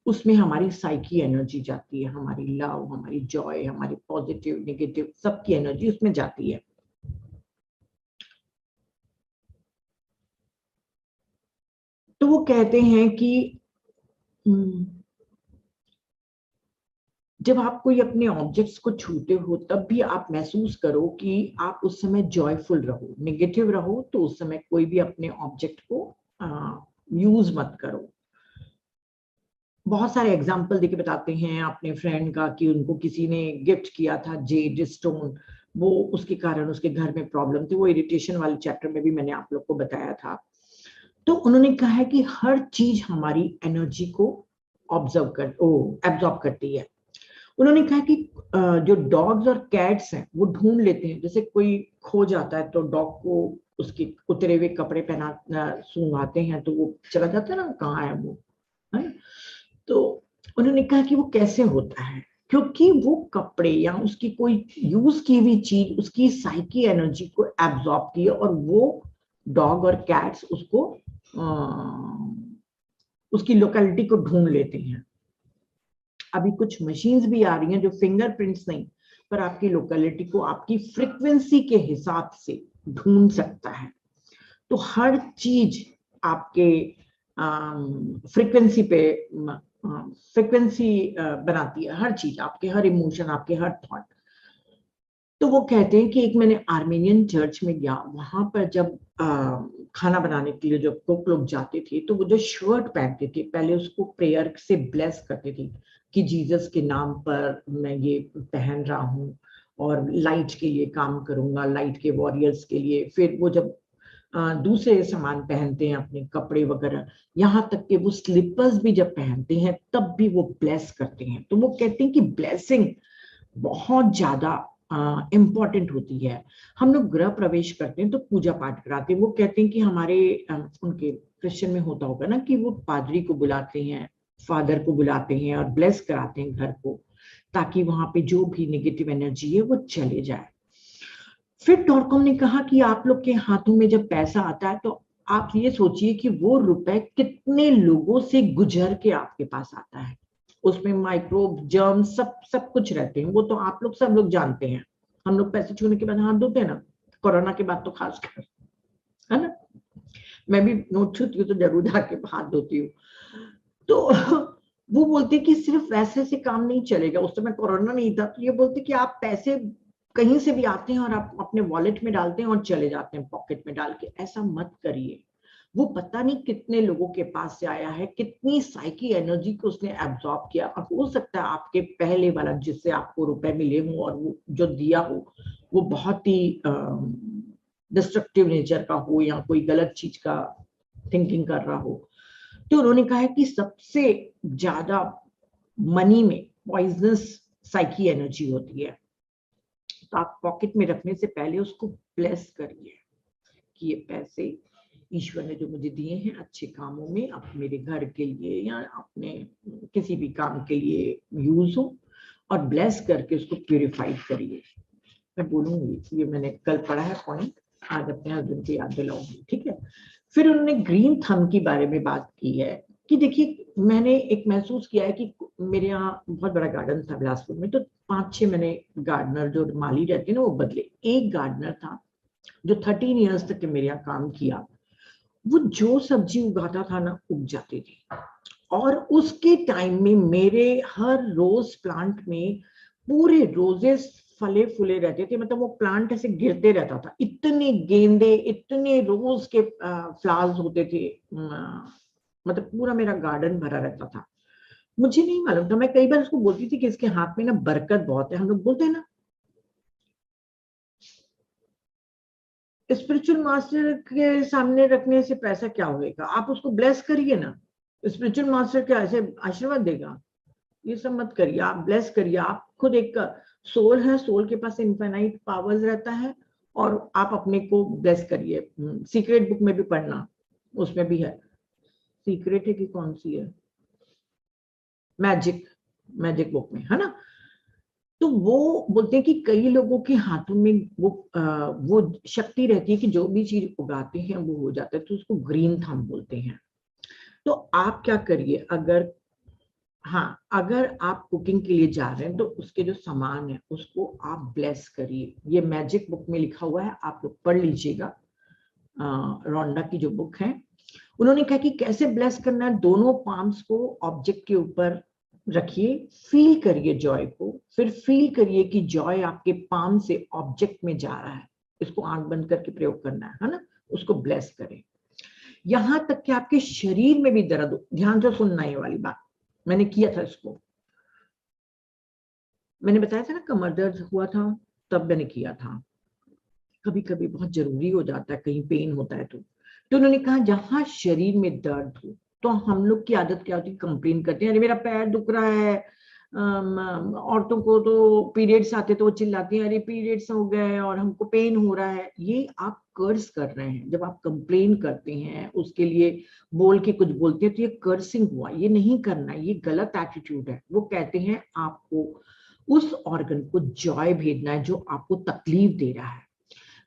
[SPEAKER 1] उसमें हमारी साइकी एनर्जी जाती है, हमारी लव, हमारी जॉय, हमारी पॉजिटिव नेगेटिव सबकी एनर्जी उसमें जाती है। तो वो कहते हैं कि जब आप कोई अपने ऑब्जेक्ट्स को छूते हो तब भी आप महसूस करो कि आप उस समय जॉयफुल रहो, नेगेटिव रहो तो उस समय कोई भी अपने ऑब्जेक्ट को यूज मत करो। बहुत सारे एग्जाम्पल देके बताते हैं अपने फ्रेंड का कि उनको किसी ने गिफ्ट किया था जेड स्टोन, वो उसके कारण उसके घर में प्रॉब्लम थी। वो इरिटेशन वाले चैप्टर में भी मैंने आप लोग को बताया था। तो उन्होंने कहा है कि हर चीज हमारी एनर्जी को एब्जॉर्ब करती है। उन्होंने कहा कि जो डॉग्स और कैट्स हैं वो ढूंढ लेते हैं, जैसे कोई खो जाता है तो डॉग को उसके उतरे हुए कपड़े पहना सूंघाते हैं तो वो चला जाता है ना कहाँ है वो, है? तो उन्होंने कहा कि वो कैसे होता है, क्योंकि वो कपड़े या उसकी कोई यूज की हुई चीज उसकी साइकी एनर्जी को एब्जॉर्ब की और वो डॉग और कैट्स उसको उसकी लोकेलिटी को ढूंढ लेते हैं। अभी कुछ मशीन्स भी आ रही हैं जो फिंगरप्रिंट्स नहीं पर आपकी लोकेलिटी को आपकी फ्रीक्वेंसी के हिसाब से ढूंढ सकता है। तो हर चीज आपके फ्रीक्वेंसी पे फ्रीक्वेंसी बनाती है, हर चीज आपके हर इमोशन आपके हर थॉट। तो वो कहते हैं कि एक मैंने आर्मेनियन चर्च में गया, वहां पर जब खाना बनाने के लिए जब कुक लोग जाते थे तो वो जो शर्ट पहनते थे पहले उसको प्रेयर से ब्लेस करते थे कि जीसस के नाम पर मैं ये पहन रहा हूँ और लाइट के लिए काम करूंगा, लाइट के वॉरियर्स के लिए। फिर वो जब दूसरे सामान पहनते हैं अपने कपड़े वगैरह, यहाँ तक कि वो स्लीपर्स भी जब पहनते हैं तब भी वो ब्लेस करते हैं। तो वो कहते हैं कि ब्लेसिंग बहुत ज्यादा इम्पॉर्टेंट होती है। हम लोग गृह प्रवेश करते हैं तो पूजा पाठ कराते हैं। वो कहते हैं कि हमारे उनके क्रिश्चियन में होता होगा ना कि वो पादरी को बुलाते हैं, फादर को बुलाते हैं और ब्लेस कराते हैं घर को, ताकि वहां पे जो भी नेगेटिव एनर्जी है वो चले जाए। फिर डॉटकॉम ने कहा कि आप लोग के हाथों में जब पैसा आता है तो आप ये सोचिए कि वो रुपए कितने लोगों से गुजर के आपके पास आता है। उसमें माइक्रोब जर्म सब सब कुछ रहते हैं, वो तो आप लोग सब लोग जानते हैं। हम लोग पैसे छूने के बाद हाथ धोते हैं ना, कोरोना के बाद तो खासकर, है ना। मैं भी नोट छूती हूँ तो जरूर जाके हाथ धोती हूँ। तो वो बोलते कि सिर्फ वैसे से काम नहीं चलेगा। उस समय कोरोना नहीं था तो ये बोलते कि आप पैसे कहीं से भी आते हैं और आप अपने वॉलेट में डालते हैं और चले जाते हैं पॉकेट में डाल के, ऐसा मत करिए। वो पता नहीं कितने लोगों के पास से आया है, कितनी साइकी एनर्जी को उसने एब्जॉर्ब किया। और हो सकता है आपके पहले वाला जिससे आपको रुपए मिले हों और वो जो दिया हो वो बहुत ही डिस्ट्रक्टिव नेचर का हो या कोई गलत चीज का थिंकिंग कर रहा हो। तो उन्होंने कहा है कि सबसे ज्यादा मनी में पॉइजनस साइकी एनर्जी होती है। तो आप पॉकेट में रखने से पहले उसको ब्लेस करिए कि ये पैसे ईश्वर ने जो मुझे दिए हैं अच्छे कामों में, अब मेरे घर के लिए या अपने किसी भी काम के लिए यूज हो, और ब्लेस करके उसको प्यूरिफाइड करिए। मैं बोलूंगी, ये मैंने कल पढ़ा है पॉइंट, आज अपने हस्बैंड को याद दिलाऊंगी, ठीक है। फिर उन्होंने ग्रीन थंब के बारे में बात की है कि देखिए मैंने एक महसूस किया है कि मेरे यहाँ बहुत बड़ा गार्डन था बिलासपुर में, तो 5-6 मैंने गार्डनर जो माली रहते हैं ना वो बदले। एक गार्डनर था जो 13 ईयर्स तक मेरे यहाँ काम किया। वो जो सब्जी उगाता था ना उग जाती थी, और उसके टाइम में मेरे हर रोज प्लांट में पूरे रोजेस फले फूले रहते थे। मतलब वो प्लांट ऐसे गिरते रहता था, इतने गेंदे इतने रोज के फ्लावर्स होते थे। मतलब पूरा मेरा गार्डन भरा रहता था। मुझे नहीं मालूम था, मैं कई बार उसको बोलती थी कि इसके हाथ में ना बरकत बहुत है। हम लोग बोलते हैं ना स्पिरिचुअल मास्टर के सामने रखने से पैसा क्या होएगा, आप उसको ब्लेस करिए ना। स्पिरिचुअल मास्टर क्या ऐसे आशीर्वाद देगा? ये सब मत करिए, आप ब्लेस करिए। आप खुद एक सोल है, सोल के पास इनफाइनाइट पावर्स रहता है, और आप अपने को ब्लेस करिए। सीक्रेट बुक में भी पढ़ना, उसमें भी है। सीक्रेट है कि कौन सी है, मैजिक, मैजिक बुक में है ना। तो वो बोलते हैं कि कई लोगों के हाथों में वो शक्ति रहती है कि जो भी चीज उगाते हैं वो हो जाता है, तो उसको ग्रीन थंब बोलते हैं। तो आप क्या करिए, अगर हाँ, अगर आप कुकिंग के लिए जा रहे हैं तो उसके जो सामान है उसको आप ब्लेस करिए। ये मैजिक बुक में लिखा हुआ है, आप लोग पढ़ लीजिएगा। रोंडा की जो बुक है, उन्होंने कहा कि कैसे ब्लेस करना है। दोनों पाम्स को ऑब्जेक्ट के ऊपर रखिए, फील करिए जॉय को, फिर फील करिए कि जॉय आपके पाम से ऑब्जेक्ट में जा रहा है। इसको आंख बंद करके प्रयोग करना है ना, उसको ब्लेस करें। यहां तक कि आपके शरीर में भी दर्द हो, ध्यान से सुनना ये वाली बात, मैंने किया था इसको, मैंने बताया था ना कमर दर्द हुआ था, तब मैंने किया था। कभी कभी बहुत जरूरी हो जाता है, कहीं पेन होता है तो उन्होंने कहा जहां शरीर में दर्द हो, तो हम लोग की आदत क्या होती है, कंप्लेन करते हैं, अरे मेरा पैर दुख रहा है। औरतों को तो पीरियड्स आते तो वो चिल्लाती हैं, अरे पीरियड्स हो गए और हमको पेन हो रहा है। ये आप कर्स कर रहे हैं, जब आप कंप्लेन करते हैं उसके लिए बोल के कुछ बोलते हैं तो ये कर्सिंग हुआ, ये नहीं करना, ये गलत एटीट्यूड है। वो कहते हैं आपको उस ऑर्गन को जॉय भेजना है जो आपको तकलीफ दे रहा है।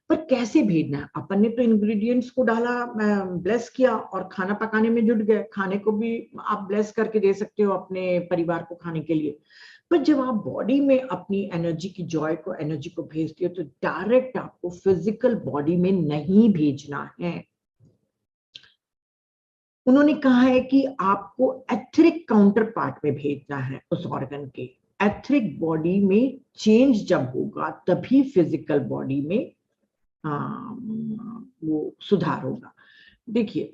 [SPEAKER 1] पर कैसे भेजना है, अपन ने तो इंग्रेडिएंट्स को डाला, ब्लेस किया और खाना पकाने में जुट गए। खाने को भी आप ब्लेस करके दे सकते हो अपने परिवार को खाने के लिए, पर जब आप बॉडी में अपनी एनर्जी की जॉय को, एनर्जी को भेजते हो तो डायरेक्ट आपको फिजिकल बॉडी में नहीं भेजना है। उन्होंने कहा है कि आपको एथरिक काउंटर पार्ट में भेजना है उस ऑर्गन के। एथरिक बॉडी में चेंज जब होगा तभी फिजिकल बॉडी में वो सुधार होगा। देखिए,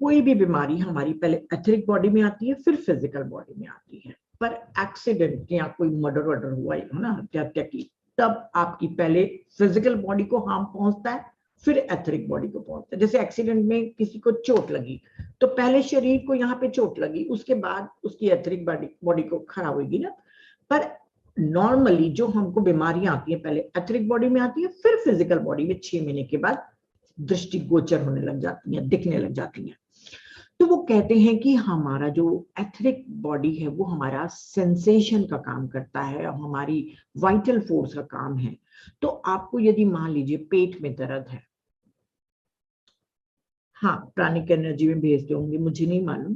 [SPEAKER 1] कोई भी बीमारी हमारी पहले एथरिक बॉडी में आती है, फिर फिजिकल बॉडी में आती है। पर एक्सीडेंट या कोई मर्डर वर्डर हुआ है ना, हत्या की, तब आपकी पहले फिजिकल बॉडी को हार्म पहुंचता है, फिर एथरिक बॉडी को पहुंचता है। जैसे एक्सीडेंट में किसी को चोट लगी तो पहले शरीर को यहाँ पे चोट लगी, उसके बाद उसकी एथरिक बॉडी को खराब होगी ना। पर नॉर्मली जो हमको बीमारियां आती है पहले एथरिक बॉडी में आती है, फिर फिजिकल बॉडी में 6 महीने के बाद दृष्टिगोचर होने लग जाती है, दिखने लग जाती है। तो वो कहते हैं कि हमारा जो एथरिक बॉडी है वो हमारा सेंसेशन का काम करता है और हमारी वाइटल फोर्स का काम है। तो आपको यदि मान लीजिए पेट में दर्द है, हाँ प्राणिक एनर्जी में भेजते होंगे, मुझे नहीं मालूम।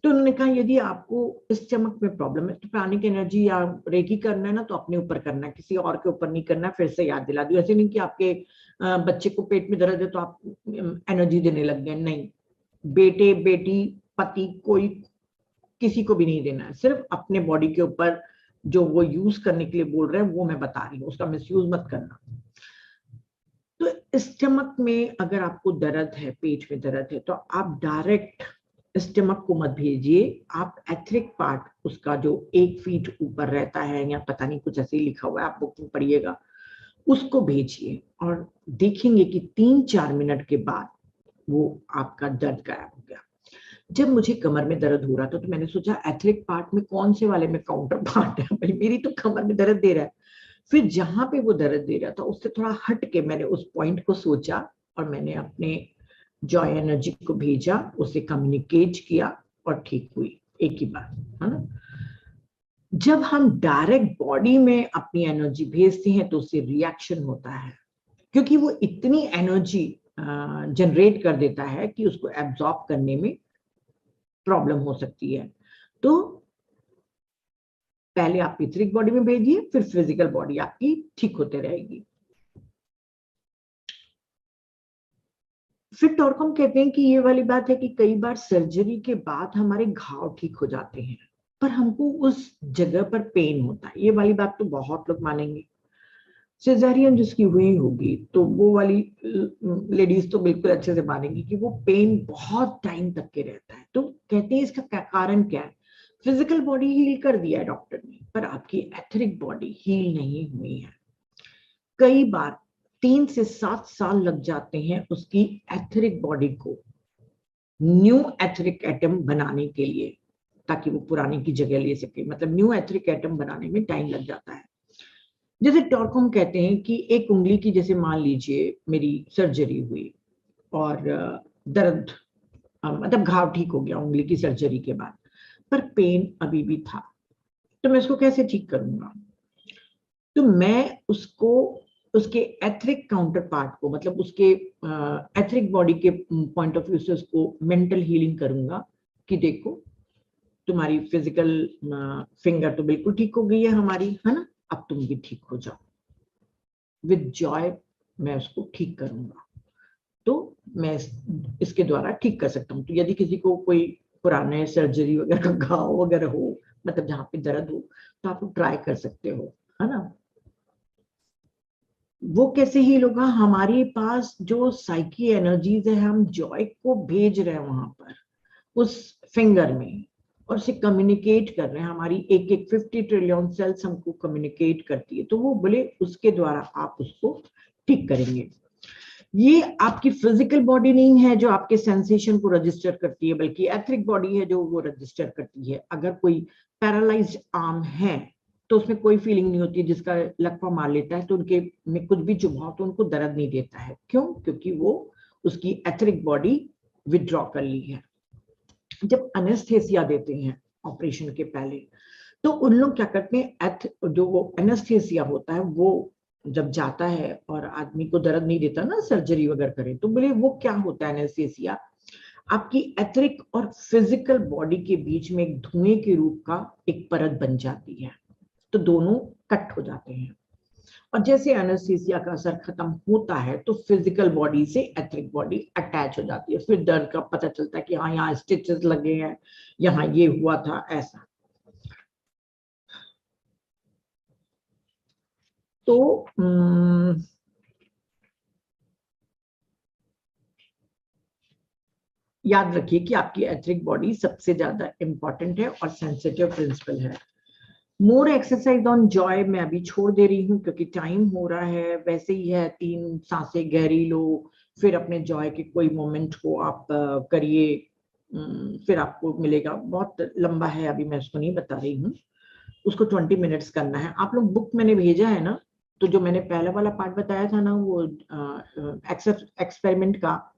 [SPEAKER 1] तो उन्होंने कहा यदि आपको स्टमक में प्रॉब्लम है तो प्राणिक एनर्जी या रेकी करना है ना, तो अपने ऊपर करना है, किसी और के ऊपर नहीं करना। फिर से याद दिला दूं, ऐसे नहीं कि आपके बच्चे को पेट में दर्द है तो आप एनर्जी देने लग गए, नहीं। बेटे बेटी पति कोई किसी को भी नहीं देना है, सिर्फ अपने बॉडी के ऊपर जो वो यूज करने के लिए बोल रहे हैं वो मैं बता रही हूँ, उसका मिसयूज मत करना। तो स्टमक में अगर आपको दर्द है, पेट में दर्द है, तो आप डायरेक्ट स्टमक को मत भेजिए, आप एथरिक पार्ट, उसका जो 1 फीट ऊपर रहता है या पता नहीं कुछ ऐसे ही लिखा हुआ है, आप बुक में पढ़िएगा, उसको भेजिए और देखेंगे कि 3-4 मिनट के बाद वो आपका दर्द गायब हो गया। जब मुझे कमर में दर्द हो रहा था तो मैंने सोचा एथरिक पार्ट में कौन से वाले में काउंटर पार्ट है, भाई मेरी तो कमर में दर्द दे रहा है। फिर जहां पे वो दर्द दे रहा था उससे थोड़ा हट के मैंने उस पॉइंट को सोचा और मैंने अपने जॉय एनर्जी को भेजा, उसे कम्युनिकेट किया और ठीक हुई, एक ही बात है ना। जब हम डायरेक्ट बॉडी में अपनी एनर्जी भेजते हैं तो उससे रिएक्शन होता है, क्योंकि वो इतनी एनर्जी जनरेट कर देता है कि उसको एब्जॉर्ब करने में प्रॉब्लम हो सकती है। तो पहले आप एथरिक बॉडी में भेजिए, फिर फिजिकल बॉडी आपकी ठीक होते रहेगी। फिर टॉर्कम कहते हैं कि ये वाली बात है कि कई बार सर्जरी के बाद हमारे घाव ठीक हो जाते हैं, पर हमको उस जगह पर पेन होता है। ये वाली बात तो बहुत लोग मानेंगे, सिजेरियन जिसकी हुई होगी तो वो वाली लेडीज तो बिल्कुल अच्छे से मानेंगी कि वो पेन बहुत टाइम तक के रहता है। तो कहते हैं इसका कारण क्या है। फिजिकल बॉडी हील कर दिया है डॉक्टर ने, पर आपकी एथरिक बॉडी हील नहीं हुई है। कई बार 3 से 7 साल लग जाते हैं उसकी एथरिक बॉडी को न्यू एथरिक एटम बनाने के लिए, ताकि वो पुराने की जगह ले सके। मतलब न्यू एथरिक एटम बनाने में टाइम लग जाता है। जैसे टॉर्कम कहते हैं कि एक उंगली की, जैसे मान लीजिए मेरी सर्जरी हुई और दर्द, मतलब घाव ठीक हो गया उंगली की सर्जरी के बाद, पर पेन अभी भी था। तो मैं इसको कैसे ठीक करूंगा? तो मैं उसको उसके एथरिक काउंटर पार्ट को, मतलब उसके एथरिक बॉडी के पॉइंट ऑफ व्यू से उसको मेंटल हीलिंग करूंगा कि देखो तुम्हारी फिजिकल फिंगर तो बिल्कुल ठीक हो गई है हमारी, है ना, अब तुम भी ठीक हो जाओ। विद जॉय मैं उसको ठीक करूंगा, तो मैं इसके द्वारा ठीक कर सकता हूँ। तो यदि किसी को कोई पुराने सर्जरी वगैरह का घाव वगैरह हो, मतलब जहाँ पे दर्द हो, तो आप ट्राई कर सकते हो, है ना। वो कैसे हील होगा? हमारे पास जो साइकी एनर्जीज है, हम जॉय को भेज रहे हैं वहां पर उस फिंगर में, और से कम्युनिकेट कर रहे हैं। हमारी एक एक 50 ट्रिलियन सेल्स हमको कम्युनिकेट करती है, तो वो बोले उसके द्वारा आप उसको ठीक करेंगे। ये आपकी फिजिकल बॉडी नहीं है जो आपके सेंसेशन को रजिस्टर करती है, बल्कि एथरिक बॉडी है जो वो रजिस्टर करती है। अगर कोई पैरालाइज्ड आर्म है तो उसमें कोई फीलिंग नहीं होती है, जिसका लकवा मार लेता है तो उनके में कुछ भी चुभाव तो उनको दर्द नहीं देता है। क्यों? क्योंकि वो उसकी एथरिक बॉडी विड्रॉ कर ली है। जब एनेस्थेसिया देते हैं ऑपरेशन के पहले, तो उन लोग क्या करते हैं, जो वो एनेस्थेसिया होता है वो जब जाता है और आदमी को दर्द नहीं देता ना, सर्जरी वगैरह करे, तो बोले वो क्या होता है एनेस्थेसिया, आपकी एथरिक और फिजिकल बॉडी के बीच में एक धुएं के रूप का एक परत बन जाती है, तो दोनों कट हो जाते हैं। और जैसे एनेस्थीसिया का असर खत्म होता है तो फिजिकल बॉडी से एथरिक बॉडी अटैच हो जाती है। फिर दर्द का पता चलता है कि हाँ यहाँ स्टिचेस लगे हैं, यहाँ ये हुआ था, ऐसा। तो याद रखिए कि आपकी एथरिक बॉडी सबसे ज्यादा इंपॉर्टेंट है और सेंसिटिव प्रिंसिपल है। मोर एक्सरसाइज ऑन जॉय मैं अभी छोड़ दे रही हूँ क्योंकि टाइम हो रहा है। वैसे ही है, 3 सांसें गहरी लो, फिर अपने जॉय के कोई मोमेंट को आप करिए, फिर आपको मिलेगा। बहुत लंबा है, अभी मैं उसको नहीं बता रही हूँ। उसको 20 मिनट्स करना है। आप लोग बुक मैंने भेजा है ना, तो जो मैंने पहला वाला पार्ट बताया था ना, वो एक्सपेरिमेंट का,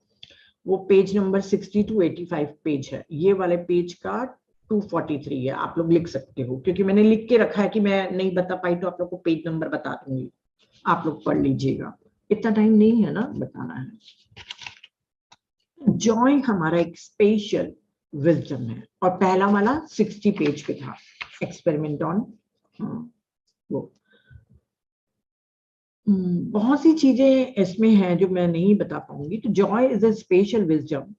[SPEAKER 1] वो पेज नंबर 60 to 85 पेज है। ये वाले पेज का 243 है। आप लोग लिख सकते हो, क्योंकि मैंने लिख के रखा है कि मैं नहीं बता पाई तो आप लोग को पेज नंबर बता दूंगी, आप लोग पढ़ लीजिएगा। इतना टाइम नहीं है ना बताना है। जॉय हमारा एक स्पेशल विजडम है, और पहला वाला 60 पेज पे था, एक्सपेरिमेंट ऑन वो। बहुत सी चीजें इसमें हैं जो मैं नहीं बता पाऊंगी। तो Joy is a special wisdom.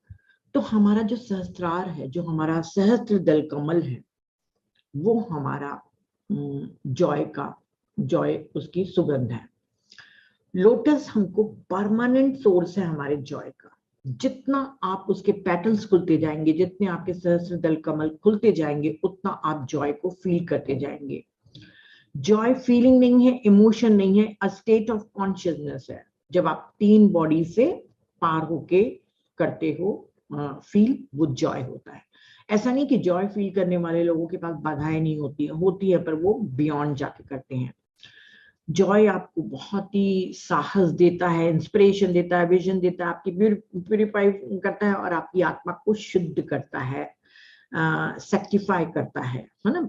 [SPEAKER 1] तो हमारा जो सहस्त्रार है, जो हमारा सहस्त्र दल कमल है, वो हमारा जॉय का, जॉय उसकी सुगंध है। लोटस हमको परमानेंट सोर्स है हमारे जॉय का। जितना आप उसके पेटल्स खुलते जाएंगे, जितने आपके सहस्त्र दल कमल खुलते जाएंगे, उतना आप जॉय को फील करते जाएंगे। जॉय फीलिंग नहीं है, इमोशन नहीं है, अ स्टेट ऑफ कॉन्शियसनेस है। जब आप 3 बॉडी से पार होके करते हो फील, वो जॉय होता है। ऐसा नहीं कि जॉय फील करने वाले लोगों के पास बाधाएं नहीं होती है, पर वो बियॉन्ड जाके करते हैं। जॉय आपको बहुत ही साहस देता है, इंस्पिरेशन देता है, विजन देता है, आपकी प्यूरिफाई करता है और आपकी आत्मा को शुद्ध करता है, सेक्टिफाई करता है ना।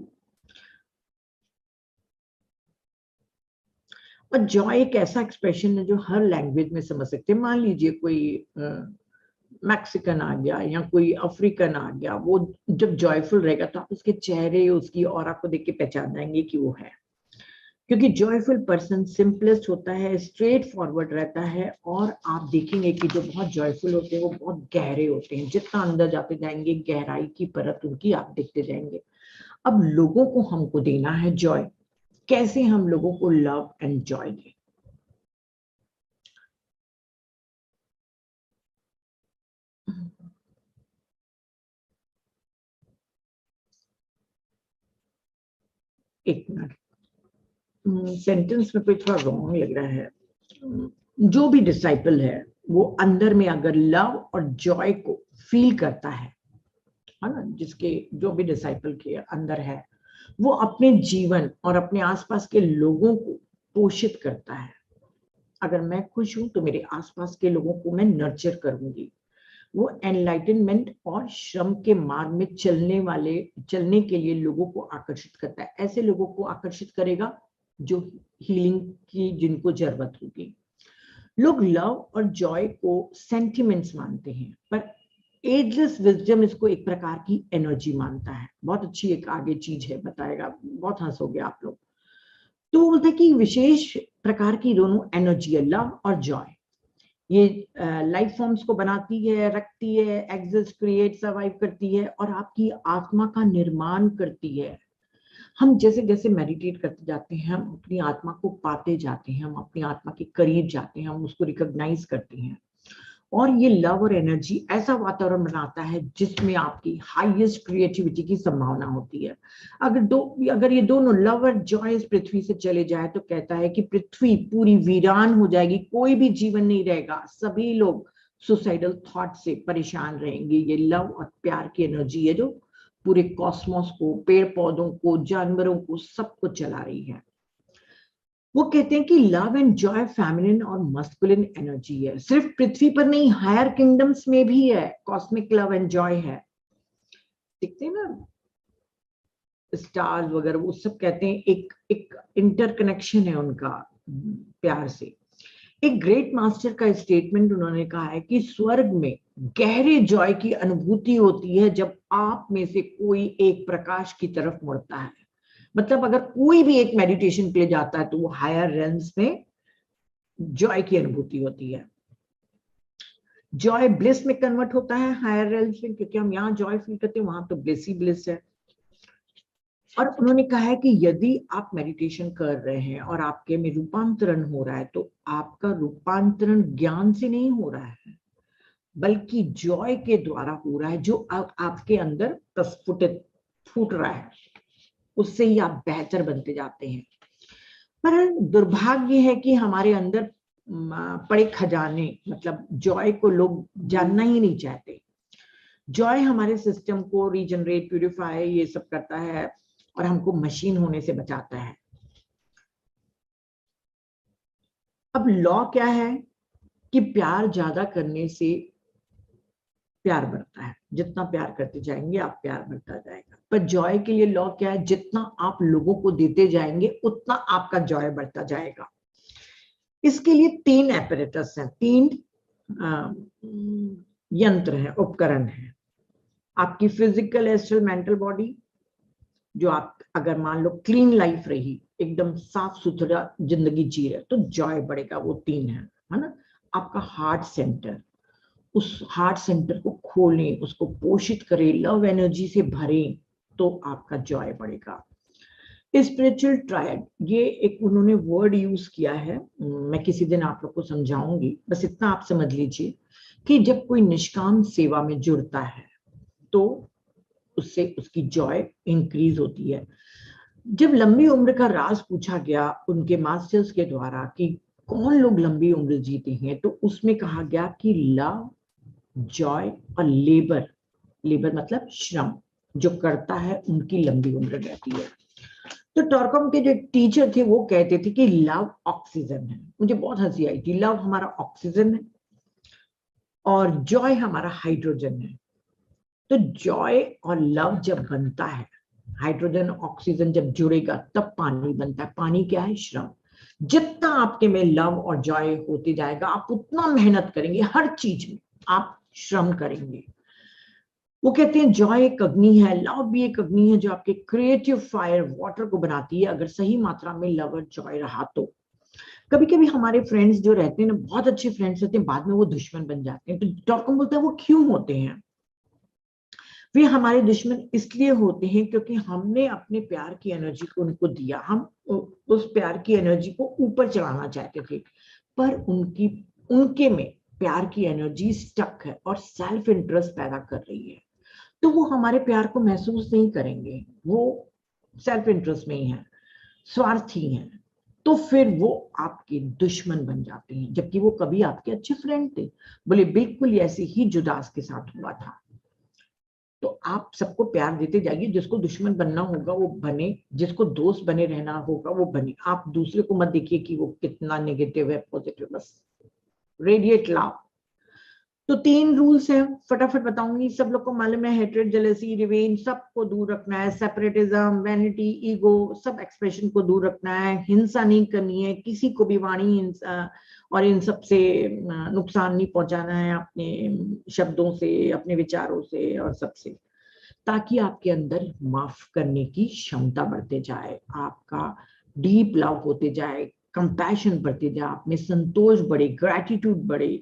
[SPEAKER 1] और जॉय एक ऐसा एक्सप्रेशन है जो हर लैंग्वेज में समझ सकते हैं। मान लीजिए कोई मैक्सिकन आ गया या कोई अफ्रीकन आ गया, वो जब जॉयफुल रहेगा तो आप उसके चेहरे, उसकी ऑरा को देख के पहचान जाएंगे कि वो है। क्योंकि जॉयफुल पर्सन सिंपलेस्ट होता है, स्ट्रेट फॉरवर्ड रहता है, और आप देखेंगे कि जो बहुत जॉयफुल होते हैं वो बहुत गहरे होते हैं। जितना अंदर जाते जाएंगे, गहराई की परत उनकी आप देखते जाएंगे। अब लोगों को हमको देना है जॉय। कैसे हम लोगों को लव एंड जॉय दें? एक मिनट, सेंटेंस में कोई थोड़ा रॉन्ग लग रहा है। जो भी डिसाइपल है वो अंदर में अगर लव और जॉय को फील करता है ना, जिसके जो भी डिसाइपल के अंदर है, वो अपने जीवन और अपने आसपास के लोगों को पोषित करता है। अगर मैं खुश हूं तो मेरे आसपास के लोगों को मैं नर्चर करूंगी। वो एनलाइटनमेंट और श्रम के मार्ग में चलने के लिए लोगों को आकर्षित करता है। ऐसे लोगों को आकर्षित करेगा जो हीलिंग की जिनको जरूरत होगी। लोग लव और जॉय को सेंटिमेंट्स मानते हैं, पर एजलेस विजडम इसको एक प्रकार की एनर्जी मानता है। बहुत अच्छी एक आगे चीज है, बताएगा, बहुत हंसोगे आप लोग। तो वो बोलता है कि विशेष प्रकार की दोनों एनर्जी है, लव और जॉय। ये लाइफ फॉर्म्स को बनाती है, रखती है, एग्जिस्ट, क्रिएट, सर्वाइव करती है और आपकी आत्मा का निर्माण करती है। हम जैसे जैसे मेडिटेट करते जाते हैं, हम अपनी आत्मा को पाते जाते हैं, हम अपनी आत्मा के करीब जाते हैं, हम उसको रिकॉग्नाइज करते हैं। और ये लव और एनर्जी ऐसा वातावरण बनाता है जिसमें आपकी हाईएस्ट क्रिएटिविटी की संभावना होती है। अगर ये दोनों लव और जॉय इस पृथ्वी से चले जाए तो कहता है कि पृथ्वी पूरी वीरान हो जाएगी, कोई भी जीवन नहीं रहेगा, सभी लोग सुसाइडल थॉट से परेशान रहेंगे। ये लव और प्यार की एनर्जी है जो पूरे कॉस्मोस को, पेड़ पौधों को, जानवरों को, सबको चला रही है। वो कहते हैं कि लव एंड जॉय फेमिनिन और मस्कुलिन एनर्जी है। सिर्फ पृथ्वी पर नहीं, हायर किंगडम्स में भी है, कॉस्मिक लव एंड जॉय है। देखते हैं ना स्टार्स वगैरह, वो सब कहते हैं एक इंटरकनेक्शन है उनका प्यार से। एक ग्रेट मास्टर का स्टेटमेंट उन्होंने कहा है कि स्वर्ग में गहरे जॉय की अनुभूति होती है जब आप में से कोई एक प्रकाश की तरफ मुड़ता है। मतलब अगर कोई भी एक मेडिटेशन के लिए जाता है तो वो हायर रेल्म्स में जॉय की अनुभूति होती है। जॉय ब्लिस में कन्वर्ट होता है हायर रेल्म्स में, क्योंकि हम यहाँ जॉय फील करते हैं, वहां तो ब्लिस ही ब्लिस है। और उन्होंने कहा है कि यदि आप मेडिटेशन कर रहे हैं और आपके में रूपांतरण हो रहा है तो आपका रूपांतरण ज्ञान से नहीं हो रहा है, बल्कि जॉय के द्वारा हो रहा है, जो आपके अंदर प्रस्फुटित फूट रहा है, उससे ही आप बेहतर बनते जाते हैं। पर दुर्भाग्य है कि हमारे अंदर पड़े खजाने, मतलब जॉय को लोग जानना ही नहीं चाहते। जॉय हमारे सिस्टम को रीजनरेट, प्यूरिफाई, ये सब करता है और हमको मशीन होने से बचाता है। अब लॉ क्या है कि प्यार ज्यादा करने से प्यार बढ़ता है, जितना प्यार करते जाएंगे आप प्यार बढ़ता जाएगा। पर जॉय के लिए लॉ क्या है, जितना आप लोगों को देते जाएंगे उतना आपका जॉय बढ़ता जाएगा। इसके लिए 3 एपरेटस हैं, 3 यंत्र हैं, उपकरण हैं। आपकी फिजिकल, एस्ट्रल, मेंटल बॉडी, जो आप अगर मान लो क्लीन लाइफ रही, एकदम साफ सुथरा जिंदगी जी रहे तो जॉय बढ़ेगा, वो 3 है ना। आपका हार्ट सेंटर, उस हार्ट सेंटर को खोलें, उसको पोषित करें, लव एनर्जी से भरें तो आपका जॉय बढ़ेगा। स्पिरिचुअल ट्रायड, ये एक उन्होंने वर्ड यूज किया है, मैं किसी दिन आप लोग को समझाऊंगी। बस इतना आप समझ लीजिए कि जब कोई निष्काम सेवा में जुड़ता है तो उससे उसकी जॉय इंक्रीज होती है। जब लंबी उम्र का राज पूछा गया उनके मास्टर्स के द्वारा कि कौन लोग लंबी उम्र जीते हैं, तो उसमें कहा गया कि लव, जॉय और लेबर, लेबर मतलब श्रम जो करता है उनकी लंबी उम्र रहती है। तो टॉरकॉम के जो टीचर थे वो कहते थे कि लव ऑक्सीजन है। मुझे बहुत हंसी आई थी। लव हमारा ऑक्सीजन है और जॉय हमारा हाइड्रोजन है। तो जॉय और लव जब बनता है, हाइड्रोजन ऑक्सीजन जब जुड़ेगा तब पानी बनता है। पानी क्या है? श्रम। जितना आपके में लव और जॉय होते जाएगा आप उतना मेहनत करेंगे, हर चीज में आप श्रम करेंगे। वो कहते हैं जॉय एक अग्नि है, लव भी एक अग्नि है जो आपके क्रिएटिव फायर वाटर को बनाती है, अगर सही मात्रा में लव और जॉय रहा तो। कभी कभी हमारे फ्रेंड्स जो रहते हैं ना, बहुत अच्छे फ्रेंड्स होते हैं, बाद में वो दुश्मन बन जाते हैं। तो टॉरकॉम बोलता है वो क्यों होते हैं? वे हमारे दुश्मन इसलिए होते हैं क्योंकि हमने अपने प्यार की एनर्जी को उनको दिया, हम उस प्यार की एनर्जी को ऊपर चढ़ाना चाहते थे, पर उनके में प्यार की एनर्जी स्टक है और सेल्फ इंटरेस्ट पैदा कर रही है। तो वो हमारे प्यार को महसूस नहीं करेंगे, वो सेल्फ इंटरेस्ट में ही है, स्वार्थी हैं। तो फिर वो आपके दुश्मन बन जाते हैं, जबकि वो कभी आपके अच्छे फ्रेंड थे। बोले बिल्कुल ऐसे ही जुदास के साथ हुआ था। तो आप सबको प्यार देते जाइए, जिसको दुश्मन बनना होगा वो बने, जिसको दोस्त बने रहना होगा वो बने। आप दूसरे को मत देखिए कि वो कितना नेगेटिव है, पॉजिटिव, बस रेडिएट लव। तो 3 रूल्स हैं, फटाफट बताऊंगी, सब लोग को मालूम है। हेट्रेड, जेलसी, रिवेंज, सबको दूर रखना है। सेपरेटिज्म, वैनिटी, ईगो, सब एक्सप्रेशन को दूर रखना है। हिंसा नहीं करनी है, किसी को भी वाणी हिंसा और इन सब से नुकसान नहीं पहुंचाना है, अपने शब्दों से, अपने विचारों से और सबसे, ताकि आपके अंदर माफ करने की क्षमता बढ़ते जाए, आपका डीप लव होते जाए, कंपैशन बढ़ते जाए, आप में संतोष बढ़े, ग्रैटिट्यूड बढ़े।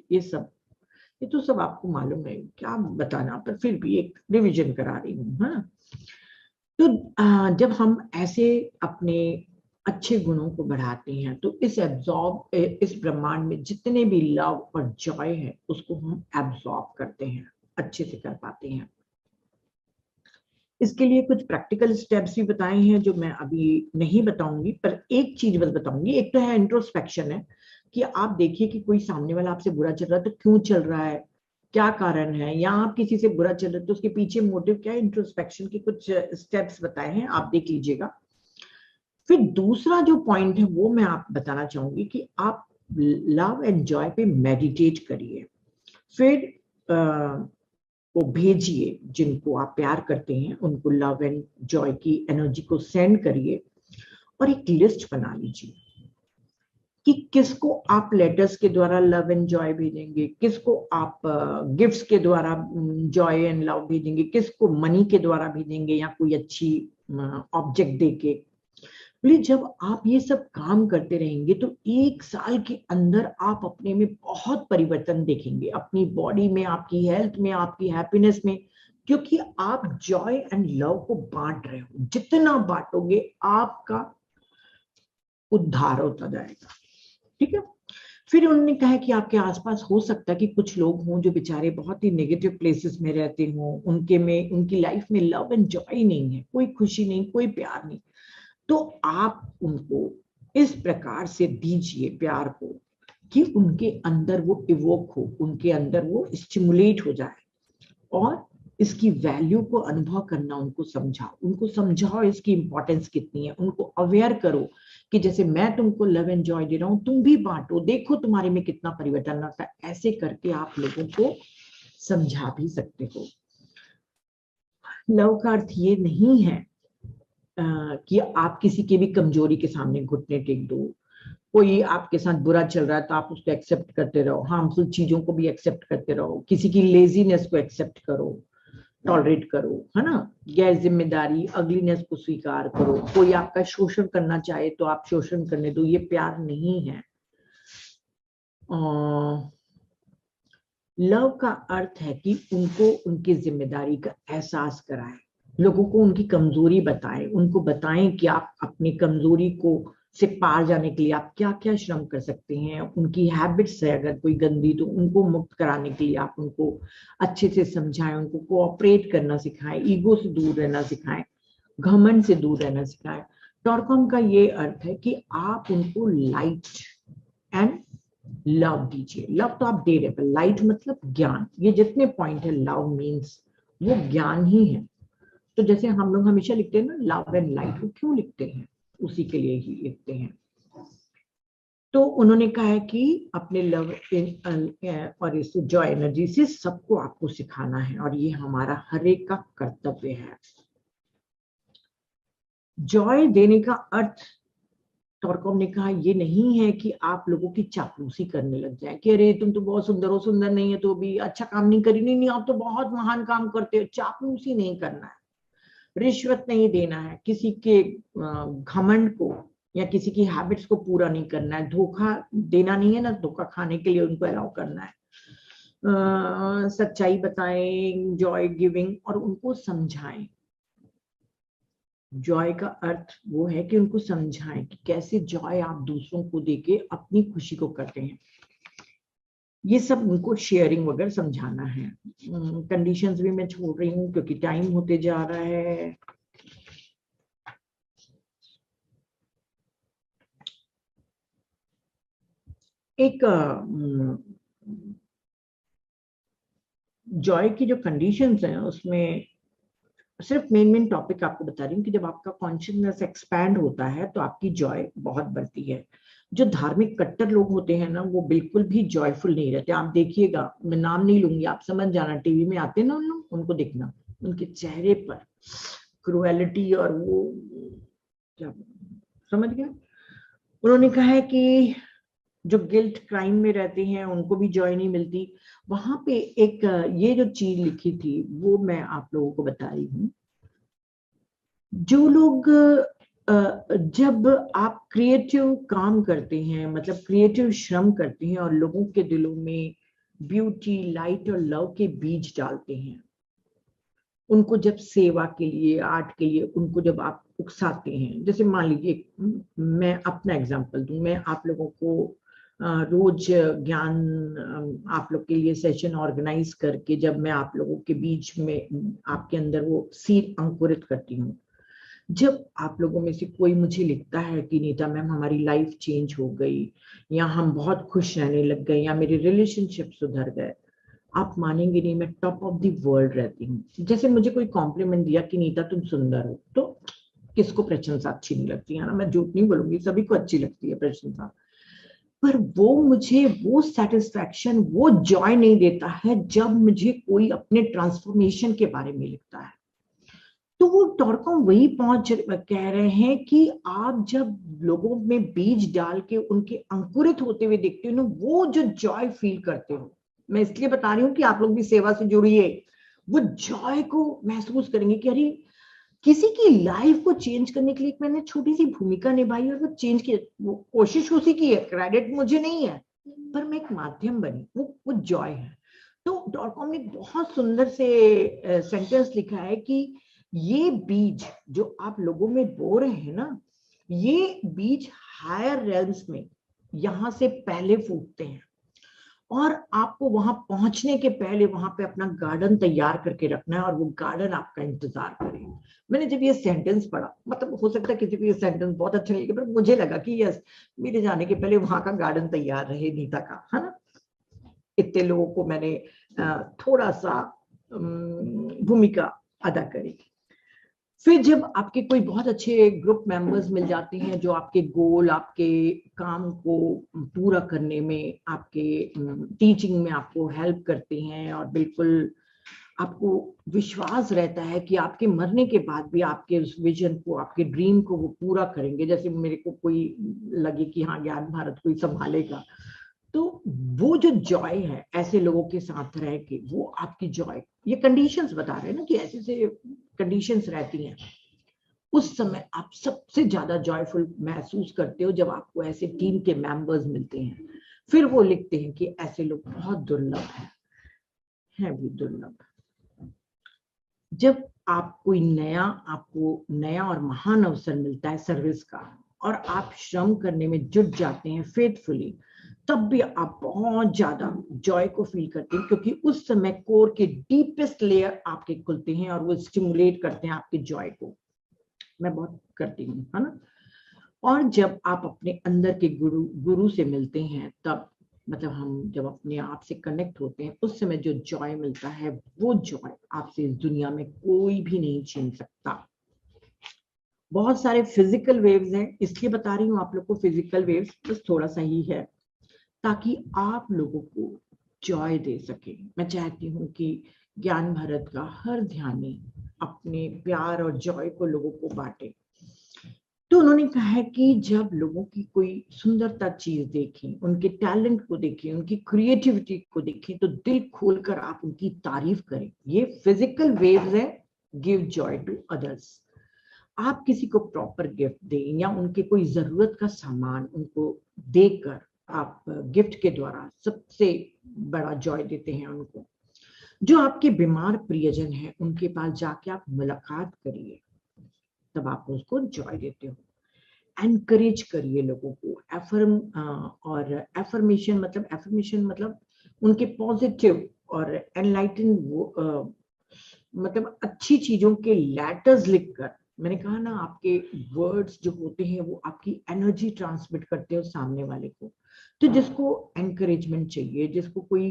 [SPEAKER 1] ये तो सब आपको मालूम है, क्या बताना, पर फिर भी एक रिवीजन करा रही हूँ, है ना। तो जब हम ऐसे अपने अच्छे गुणों को बढ़ाते हैं तो इस ब्रह्मांड में जितने भी लव और जॉय है उसको हम एब्जॉर्ब करते हैं, अच्छे से कर पाते हैं। इसके लिए कुछ प्रैक्टिकल स्टेप्स भी बताए हैं जो मैं अभी नहीं बताऊंगी, पर एक चीज बस बताऊंगी। एक तो है इंट्रोस्पेक्शन, है कि आप देखिए कि कोई सामने वाला आपसे बुरा चल रहा है तो क्यों चल रहा है, क्या कारण है, या आप किसी से बुरा चल रहे तो उसके पीछे मोटिव क्या है। इंट्रोस्पेक्शन के कुछ स्टेप्स बताए हैं, आप देख लीजिएगा। फिर दूसरा जो पॉइंट है वो मैं आप बताना चाहूंगी कि आप लव एंड जॉय पे मेडिटेट करिए। फिर वो भेजिए, जिनको आप प्यार करते हैं उनको लव एंड जॉय की एनर्जी को सेंड करिए। और एक लिस्ट बना लीजिए कि किसको आप लेटर्स के द्वारा लव एंड जॉय भेजेंगे, किसको आप गिफ्ट्स के द्वारा जॉय एंड लव भेजेंगे, किसको मनी के द्वारा भेजेंगे, या कोई अच्छी ऑब्जेक्ट देके। प्लीज, जब आप ये सब काम करते रहेंगे तो 1 साल के अंदर आप अपने में बहुत परिवर्तन देखेंगे, अपनी बॉडी में, आपकी हेल्थ में, आपकी हैप्पीनेस में, क्योंकि आप जॉय एंड लव को बांट रहे हो। जितना बांटोगे आपका उद्धार होता जाएगा, ठीक है। फिर उन्होंने कहा कि आपके आसपास हो सकता है कि कुछ लोग हों जो बेचारे बहुत ही नेगेटिव प्लेसेस में रहते हों, उनकी लाइफ में लव एंड जॉय नहीं है, कोई खुशी नहीं, कोई प्यार नहीं। तो आप उनको इस प्रकार से दीजिए प्यार को कि उनके अंदर वो इवोक हो, उनके अंदर वो स्टिमुलेट हो जाए, और इसकी वैल्यू को अनुभव करना उनको समझाओ इसकी इंपॉर्टेंस कितनी है, उनको अवेयर करो कि जैसे मैं तुमको लव एंड जॉय दे रहा हूं, तुम भी बांटो, देखो तुम्हारे में कितना परिवर्तन आता है। ऐसे करके आप लोगों को समझा भी सकते हो। लव का अर्थ ये नहीं है कि आप किसी की भी कमजोरी के सामने घुटने टेक दो। कोई आपके साथ बुरा चल रहा है तो आप उसको एक्सेप्ट करते रहो, हार्मफुल चीजों को भी एक्सेप्ट करते रहो, किसी की लेजीनेस को एक्सेप्ट करो, टॉलरेट करो, है ना। गैर जिम्मेदारी, अगलीनेस को स्वीकार करो। कोई आपका शोषण करना चाहे तो आप शोषण करने दो, ये प्यार नहीं है। लव का अर्थ है कि उनको उनकी जिम्मेदारी का एहसास कराएं, लोगों को उनकी कमजोरी बताएं, उनको बताएं कि आप अपनी कमजोरी को से पार जाने के लिए आप क्या क्या श्रम कर सकते हैं। उनकी हैबिट्स है अगर कोई गंदी तो उनको मुक्त कराने के लिए आप उनको अच्छे से समझाएं, उनको कोऑपरेट करना सिखाएं, ईगो से दूर रहना सिखाएं, घमंड से दूर रहना सिखाएं। टॉरकॉम का ये अर्थ है कि आप उनको लाइट एंड लव दीजिए। लव तो आप दे रहे, पर लाइट मतलब ज्ञान। ये जितने पॉइंट है, लव मीन्स वो ज्ञान ही है। तो जैसे हम लोग हमेशा लिखते हैं ना लव एंड लाइट, वो क्यों लिखते हैं, उसी के लिए ही लिखते हैं। तो उन्होंने कहा है कि अपने लव और इस जॉय एनर्जी से सबको आपको सिखाना है, और ये हमारा हर एक का कर्तव्य है। जॉय देने का अर्थ, टॉरकॉम ने कहा, ये नहीं है कि आप लोगों की चापलूसी करने लग जाए कि अरे तुम तो बहुत सुंदर हो, सुंदर नहीं है तो भी अच्छा काम नहीं करी, नहीं आप तो बहुत महान काम करते हो। चापलूसी नहीं करना है, रिश्वत नहीं देना है, किसी के घमंड को या किसी की हैबिट्स को पूरा नहीं करना है, धोखा देना नहीं है ना, धोखा खाने के लिए उनको अलाउ करना है। सच्चाई बताएं, जॉय गिविंग, और उनको समझाएं। जॉय का अर्थ वो है कि उनको समझाएं कि कैसे जॉय आप दूसरों को देके अपनी खुशी को करते हैं। ये सब उनको शेयरिंग वगैरह समझाना है। कंडीशंस भी मैं छोड़ रही हूँ क्योंकि टाइम होते जा रहा है। एक जॉय की जो कंडीशंस हैं उसमें सिर्फ मेन टॉपिक आपको बता रही हूँ कि जब आपका कॉन्शियसनेस एक्सपैंड होता है तो आपकी जॉय बहुत बढ़ती है। जो धार्मिक कट्टर लोग होते हैं ना, वो बिल्कुल भी जॉयफुल नहीं रहते। आप देखिएगा, मैं नाम नहीं लूंगी, आप समझ जाना, टीवी में आते हैं ना उन लोग, उनको देखना, उनके चेहरे पर क्रुएलिटी और वो क्या, समझ गए। उन्होंने कहा है कि जो गिल्ट क्राइम में रहते हैं उनको भी जॉय नहीं मिलती। वहां पे एक ये जो चीज लिखी थी वो मैं आप लोगों को बता रही हूँ। जो लोग जब आप क्रिएटिव काम करते हैं, मतलब क्रिएटिव श्रम करते हैं और लोगों के दिलों में ब्यूटी, लाइट और लव के बीज डालते हैं, उनको जब सेवा के लिए, आर्ट के लिए उनको जब आप उकसाते हैं, जैसे मान लीजिए मैं अपना एग्जांपल दूं, मैं आप लोगों को रोज ज्ञान आप लोग के लिए सेशन ऑर्गेनाइज करके जब मैं आप लोगों के बीच में आपके अंदर वो सीड अंकुरित करती हूँ, जब आप लोगों में से कोई मुझे लिखता है कि नीता मैम हमारी लाइफ चेंज हो गई, या हम बहुत खुश रहने लग गए, या मेरे रिलेशनशिप सुधर गए, आप मानेंगे नहीं, मैं टॉप ऑफ द वर्ल्ड रहती हूँ। जैसे मुझे कोई कॉम्प्लीमेंट दिया कि नीता तुम सुंदर हो, तो किसको प्रशंसा अच्छी नहीं लगती है ना, मैं झूठ नहीं बोलूंगी, सभी को अच्छी लगती है प्रशंसा। पर वो मुझे वो सेटिस्फैक्शन, वो जॉय नहीं देता है जब मुझे कोई अपने ट्रांसफॉर्मेशन के बारे में लिखता है। तो वो टॉरकॉम वही पहुंच कह रहे हैं कि आप जब लोगों में बीज डाल के उनके अंकुरित होते हुए देखते हो ना, वो जो जॉय फील करते हो, मैं इसलिए बता रही हूँ कि आप लोग भी सेवा से जुड़िए, वो जॉय को महसूस करेंगे कि अरे किसी की लाइफ को चेंज करने के लिए मैंने छोटी सी भूमिका निभाई और वो चेंज की, वो कोशिश उसी की है, क्रेडिट मुझे नहीं है, पर मैं एक माध्यम बनी, वो जॉय है। तो डॉटकॉम ने बहुत सुंदर से सेंटेंस लिखा है कि ये बीज जो आप लोगों में बो रहे हैं ना, ये बीज हायर रेल्म्स में यहां से पहले फूटते हैं, और आपको वहां पहुंचने के पहले वहां पे अपना गार्डन तैयार करके रखना है, और वो गार्डन आपका इंतजार करेगा। मैंने जब ये सेंटेंस पढ़ा, मतलब हो सकता है किसी को ये सेंटेंस बहुत अच्छा लगे, पर मुझे लगा कि यस, मेरे जाने के पहले वहां का गार्डन तैयार रहे नीता का, है ना। इतने लोगों को मैंने थोड़ा सा भूमिका अदा करी। फिर जब आपके कोई बहुत अच्छे ग्रुप मेंबर्स मिल जाते हैं जो आपके गोल, आपके काम को पूरा करने में, आपके टीचिंग में आपको हेल्प करते हैं, और बिल्कुल आपको विश्वास रहता है कि आपके मरने के बाद भी आपके उस विजन को, आपके ड्रीम को वो पूरा करेंगे, जैसे मेरे को कोई लगे कि हाँ ज्ञान भारत कोई संभालेगा, तो वो जो जॉय है ऐसे लोगों के साथ रह के, वो आपकी जॉय, ये कंडीशंस बता रहे हैं ना कि ऐसे से कंडीशंस रहती हैं, उस समय आप सबसे ज्यादा जॉयफुल महसूस करते हो जब आपको ऐसे टीम के मेंबर्स मिलते हैं। फिर वो लिखते हैं कि ऐसे लोग बहुत दुर्लभ हैं भी दुर्लभ। जब आप कोई नया, आपको नया और महान अवसर मिलता है सर्विस का, और आप श्रम करने में जुट जाते हैं फेथफुली, तब भी आप बहुत ज्यादा जॉय को फील करते हैं, क्योंकि उस समय कोर के डीपेस्ट लेयर आपके खुलते हैं और वो स्टिमुलेट करते हैं आपके जॉय को। मैं बहुत करती हूँ, है ना। और जब आप अपने अंदर के गुरु से मिलते हैं, तब मतलब हम जब अपने आप से कनेक्ट होते हैं, उस समय जो जॉय मिलता है, वो जॉय आपसे इस दुनिया में कोई भी नहीं छीन सकता। बहुत सारे फिजिकल वेव्स हैं, इसलिए बता रही हूँ आप लोग को, फिजिकल वेव्स बस थोड़ा सा ही है ताकि आप लोगों को जॉय दे सके। मैं चाहती हूँ कि ज्ञान भारत का हर ध्यानी अपने प्यार और जॉय को लोगों को बांटे। तो उन्होंने कहा है कि जब लोगों की कोई सुंदरता चीज देखें, उनके टैलेंट को देखें, उनकी क्रिएटिविटी को देखें, तो दिल खोलकर आप उनकी तारीफ करें। ये फिजिकल वेव्स है, गिव जॉय टू अदर्स। आप किसी को प्रॉपर गिफ्ट दें, या उनके कोई जरूरत का सामान उनको देकर आप गिफ्ट के द्वारा सबसे बड़ा जॉय देते हैं उनको। जो आपके बीमार प्रियजन है उनके पास जाके आप मुलाकात करिए, तब आप उसको जॉय देते हो। एनकरेज करिए लोगों को, और एफर्मेशन मतलब उनके पॉजिटिव और एनलाइटन मतलब अच्छी चीजों के लेटर्स लिखकर। मैंने कहा ना, आपके वर्ड्स जो होते हैं वो आपकी एनर्जी ट्रांसमिट करते हैं सामने वाले को। तो जिसको एनकरेजमेंट चाहिए, जिसको कोई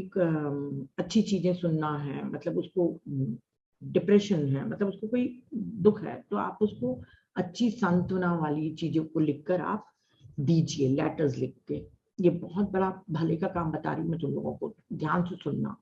[SPEAKER 1] अच्छी चीजें सुनना है, मतलब उसको डिप्रेशन है, मतलब उसको कोई दुख है, तो आप उसको अच्छी सांत्वना वाली चीजों को लिखकर आप दीजिए लेटर्स लिख के। ये बहुत बड़ा भले का काम बता रही हूँ मैं तुम लोगों को, ध्यान से सुनना।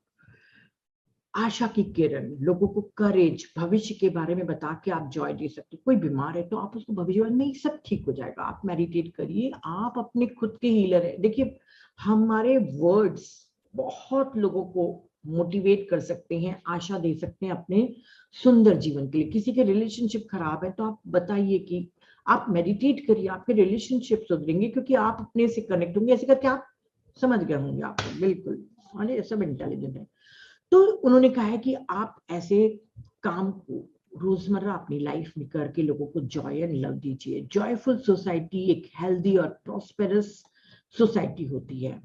[SPEAKER 1] आशा की किरण, लोगों को करेज, भविष्य के बारे में बता के आप जॉय दे सकते हो। कोई बीमार है तो आप उसको भविष्य में सब ठीक हो जाएगा। आप मेडिटेट करिए, आप अपने खुद के हीलर है। देखिए हमारे वर्ड्स बहुत लोगों को मोटिवेट कर सकते हैं, आशा दे सकते हैं अपने सुंदर जीवन के लिए। किसी के रिलेशनशिप खराब है तो आप बताइए कि आप मेडिटेट करिए, आपके रिलेशनशिप सुधरेंगे क्योंकि आप अपने से कनेक्ट होंगे। ऐसे करके आप समझ गए होंगे आपको, बिल्कुल अरे सब इंटेलिजेंट है। तो उन्होंने कहा है कि आप ऐसे काम को रोजमर्रा अपनी लाइफ में करके लोगों को जॉय एंड लव दीजिए। जॉयफुल सोसाइटी एक हेल्दी और प्रॉस्पेरस सोसाइटी होती है।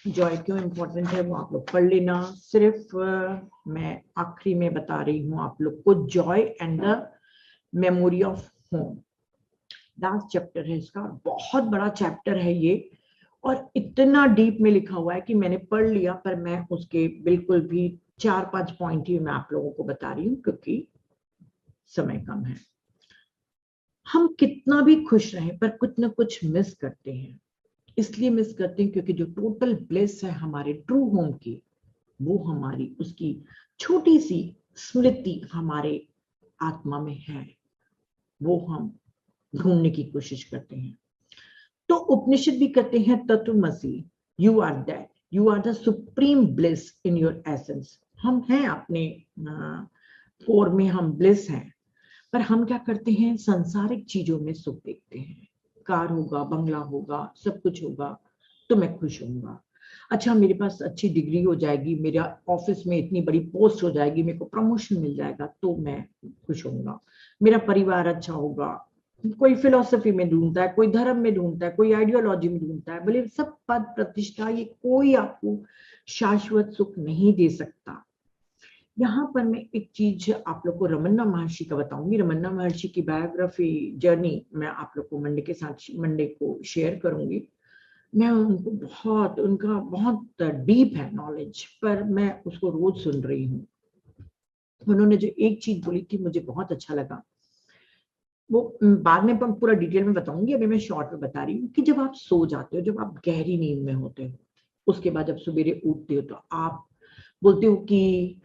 [SPEAKER 1] जॉय क्यों इंपॉर्टेंट है वो आप लोग पढ़ लेना। सिर्फ मैं आखिरी में बता रही हूँ आप लोग को, Joy and the memory of home, last chapter है इसका, बहुत बड़ा चैप्टर है ये और इतना डीप में लिखा हुआ है कि मैंने पढ़ लिया, पर मैं उसके बिल्कुल भी 4-5 पॉइंट ही मैं आप लोगों को बता रही हूँ क्योंकि समय कम है। हम कितना भी खुश रहें पर कुछ ना कुछ मिस करते हैं। इसलिए मिस करते हैं क्योंकि जो टोटल ब्लेस है हमारे ट्रू होम की, वो हमारी उसकी छोटी सी स्मृति हमारे आत्मा में है, वो हम ढूंढने की कोशिश करते हैं। तो उपनिषद भी कहते हैं तत्वमसि, you are that, you are the supreme bliss in your essence. हम हैं अपने कोर में, हम ब्लिस हैं, पर हम क्या करते हैं, सांसारिक चीजों में सुख देखते हैं। कार होगा, बंगला होगा, सब कुछ होगा तो मैं खुश होऊंगा। अच्छा मेरे पास अच्छी डिग्री हो जाएगी, मेरा ऑफिस में इतनी बड़ी पोस्ट हो जाएगी, मेरे को प्रमोशन मिल जाएगा तो मैं खुश होऊंगा। मेरा परिवार अच्छा होगा। कोई फिलोसफी में ढूंढता है, कोई धर्म में ढूंढता है, कोई आइडियोलॉजी में ढूंढता है, बोले सब पद प्रतिष्ठा ये कोई आपको शाश्वत सुख नहीं दे सकता। यहाँ पर मैं एक चीज आप लोग को रमन्ना महर्षि का बताऊंगी। रमन्ना महर्षि की बायोग्राफी जर्नी मैं आप लोग को मंडे को शेयर करूंगी। मैं उनको बहुत, उनका बहुत डीप है नॉलेज, पर मैं उसको रोज सुन रही हूँ। उन्होंने जो एक चीज बोली थी मुझे बहुत अच्छा लगा, वो बाद में पूरा डिटेल में बताऊंगी, अभी मैं शॉर्ट में बता रही हूँ कि जब आप सो जाते हो, जब आप गहरी नींद में होते हो, उसके बाद जब सवेरे उठते हो तो आप बोलते हो कि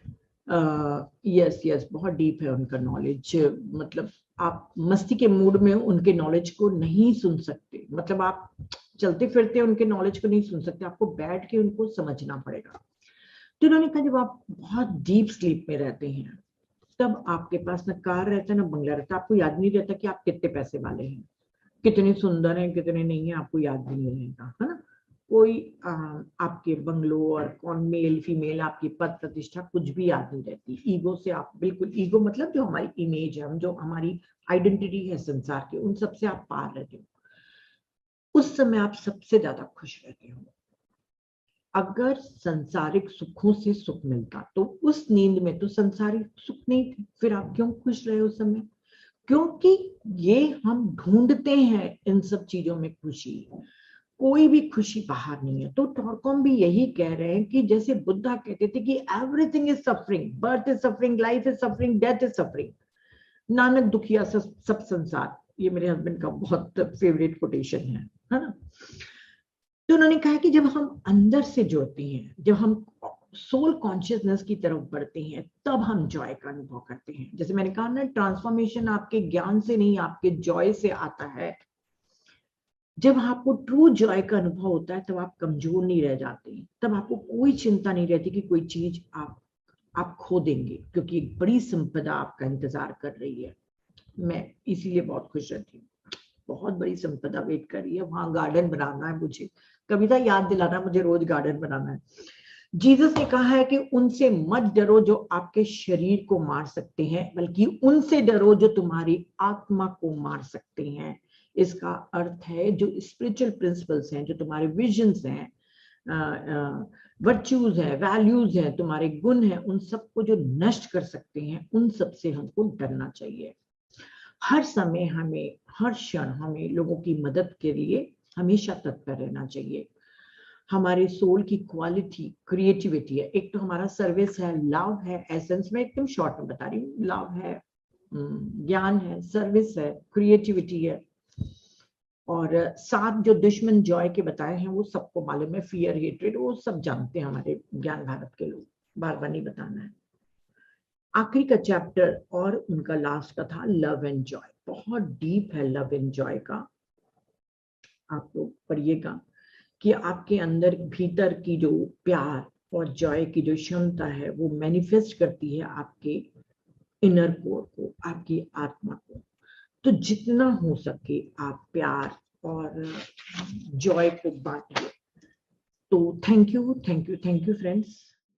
[SPEAKER 1] यस यस, बहुत डीप है उनका नॉलेज। मतलब आप मस्ती के मूड में उनके नॉलेज को नहीं सुन सकते, मतलब आप चलते फिरते उनके नॉलेज को नहीं सुन सकते, आपको बैठ के उनको समझना पड़ेगा। तो उन्होंने कहा जब आप बहुत डीप स्लीप में रहते हैं तब आपके पास ना कार रहता है ना बंगला रहता, आपको याद नहीं रहता कि आप कितने पैसे वाले हैं, कितने सुंदर हैं, कितने नहीं है, आपको याद नहीं रहेगा, है ना। कोई आपके बंगलो और कौन मेल फीमेल, आपकी पद प्रतिष्ठा कुछ भी याद नहीं रहती। ईगो से आप बिल्कुल, ईगो मतलब जो हमारी इमेज है, हम जो हमारी आइडेंटिटी है संसार के, उन सबसे आप पार रहते हो। उस समय आप सबसे ज्यादा खुश रहते हो। अगर संसारिक सुखों से सुख मिलता तो उस नींद में तो संसारिक सुख नहीं थे, फिर आप क्यों खुश रहे उस समय? क्योंकि ये हम ढूंढते हैं इन सब चीजों में खुशी। कोई भी खुशी बाहर नहीं है। तो टॉरकॉम भी यही कह रहे हैं कि जैसे बुद्धा कहते थे कि everything is suffering, birth is suffering, life is suffering, death is suffering, Nanak दुखिया सब संसार। ये मेरे हस्बैंड का बहुत फेवरेट कोटेशन है ना। तो उन्होंने कहा कि जब हम अंदर से जुड़ते हैं, जब हम सोल कॉन्शियसनेस की तरफ बढ़ते हैं, तब हम जॉय का अनुभव करते हैं। जैसे मैंने कहा ना, ट्रांसफॉर्मेशन आपके ज्ञान से नहीं, आपके जॉय से आता है। जब आपको ट्रू जॉय का अनुभव होता है तब आप कमजोर नहीं रह जाते, तब आपको कोई चिंता नहीं रहती कि कोई चीज आप खो देंगे, क्योंकि एक बड़ी संपदा आपका इंतजार कर रही है। मैं इसीलिए बहुत खुश रहती हूँ, बहुत बड़ी संपदा वेट कर रही है। वहां गार्डन बनाना है मुझे, कविता याद दिलाना मुझे, रोज गार्डन बनाना है। जीसस ने कहा है कि उनसे मत डरो जो आपके शरीर को मार सकते हैं, बल्कि उनसे डरो जो तुम्हारी आत्मा को मार सकते हैं। इसका अर्थ है जो स्पिरिचुअल प्रिंसिपल्स हैं, जो तुम्हारे विजन्स हैं, वर्च्यूज हैं, वैल्यूज हैं, तुम्हारे गुण हैं, उन सबको जो नष्ट कर सकते हैं, उन सब से हमको डरना चाहिए। हर समय हमें, हर क्षण हमें लोगों की मदद के लिए हमेशा तत्पर रहना चाहिए। हमारे सोल की क्वालिटी क्रिएटिविटी है। एक तो हमारा सर्विस है, लव है, एसेंस में एकदम शॉर्ट में बता रही हूँ, लव है, ज्ञान है, सर्विस है, क्रिएटिविटी है। और 7 जो दुश्मन जॉय के बताए हैं वो सबको मालूम है, फियर, हेट्रेड, वो सब जानते हैं हमारे ज्ञान भारत के लोग, बार बार नहीं बताना है। आखिरी का चैप्टर और उनका लास्ट का था लव एंड जॉय। बहुत डीप है लव एंड जॉय का, आप लोग पढ़िएगा कि आपके अंदर भीतर की जो प्यार और जॉय की जो क्षमता है वो मैनिफेस्ट करती है आपके इनर कोर को, आपकी आत्मा को। तो जितना हो सके आप प्यार और जॉय को बांटिए। तो थैंक यू फ्रेंड्स।